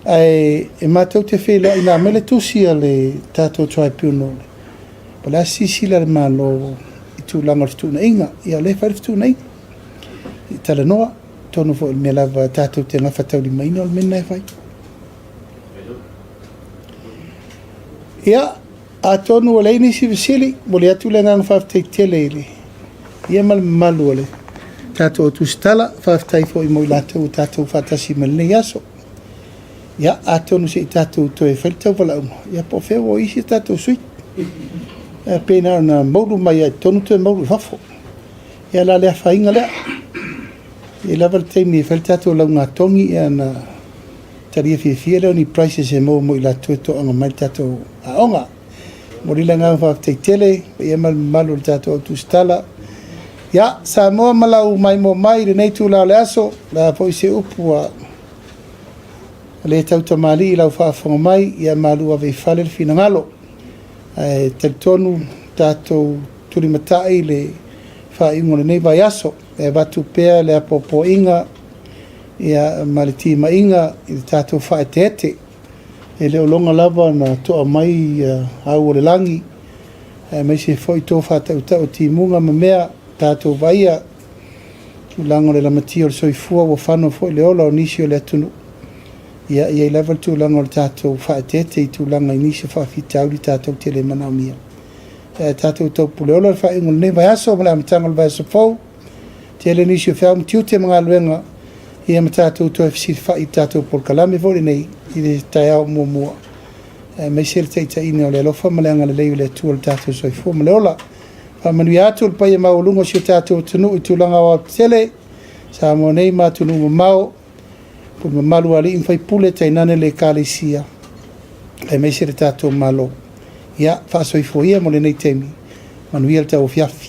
[SPEAKER 1] ai e matau te whela ina mele tusi a le tātou tribunal pa la sisila le malo i tūlanga le tūna inga ia le whare tūna inga i tala noa tonu fo me lava tātou te ngawhatau li maino al mena e whai ia a tonu o leini si visili mo le atu le ngang whawhtei tele ili ia malu ole tātou o tūstala whawhtei fo i mo i lātou tātou whatasi malene yaso ia a tonu se i tātou toe whaitau wala unga ia po wheo o isi tātou sui pēnā na mauru mai ai tonu toe mauru whafo ia la lea whainga lea ia lava le teimi e whaitau launga tongi ia na taria fia leo ni prices e mo i lātou e toanga mai tātou a onga mo rila ngā whawhtei tele ia malu le tātou o tūstala ia sa moa malau mai mo mai le nei tū lao le aso la po i se upu a le tauta mali i lau whaafonga mai ia malu a vei whale le fina ngalo talitonu tātou turi matai le whaingo le nei vai aso e watu pēr le apopo inga ia maliti ma inga i tātou whaetete e leo longa lava na toa mai au o le langi mai se foi tō whatau tau ti munga ma mea tātou vaia tūlanga le lamati o le soifua wa whano foi le ola o nisi o le atunu ia i level tūlanga o le tātou whaetete i tūlanga i nisi whawhitau li tātou te le manamia tātou tau pule ola le whaingo le nei vai aso ma le amatanga le vai aso fau te le nisi o whiau mtiu te mga luenga ia ma tātou toi fisiri whai tātou por kalame vore nei i le tai au mua mai se le teita ine o le alofa ma le anga le leo le atua le tātou soifua ma le ola manui atu le pai e maulungo si o tātou tunu i tūlanga o tele sa mo nei mātunu ma mau po malu ali in fai pule tainane le kālesia e mai se le tātou malo ia whaasoifo ia mo le nei temi manui al tau fiafi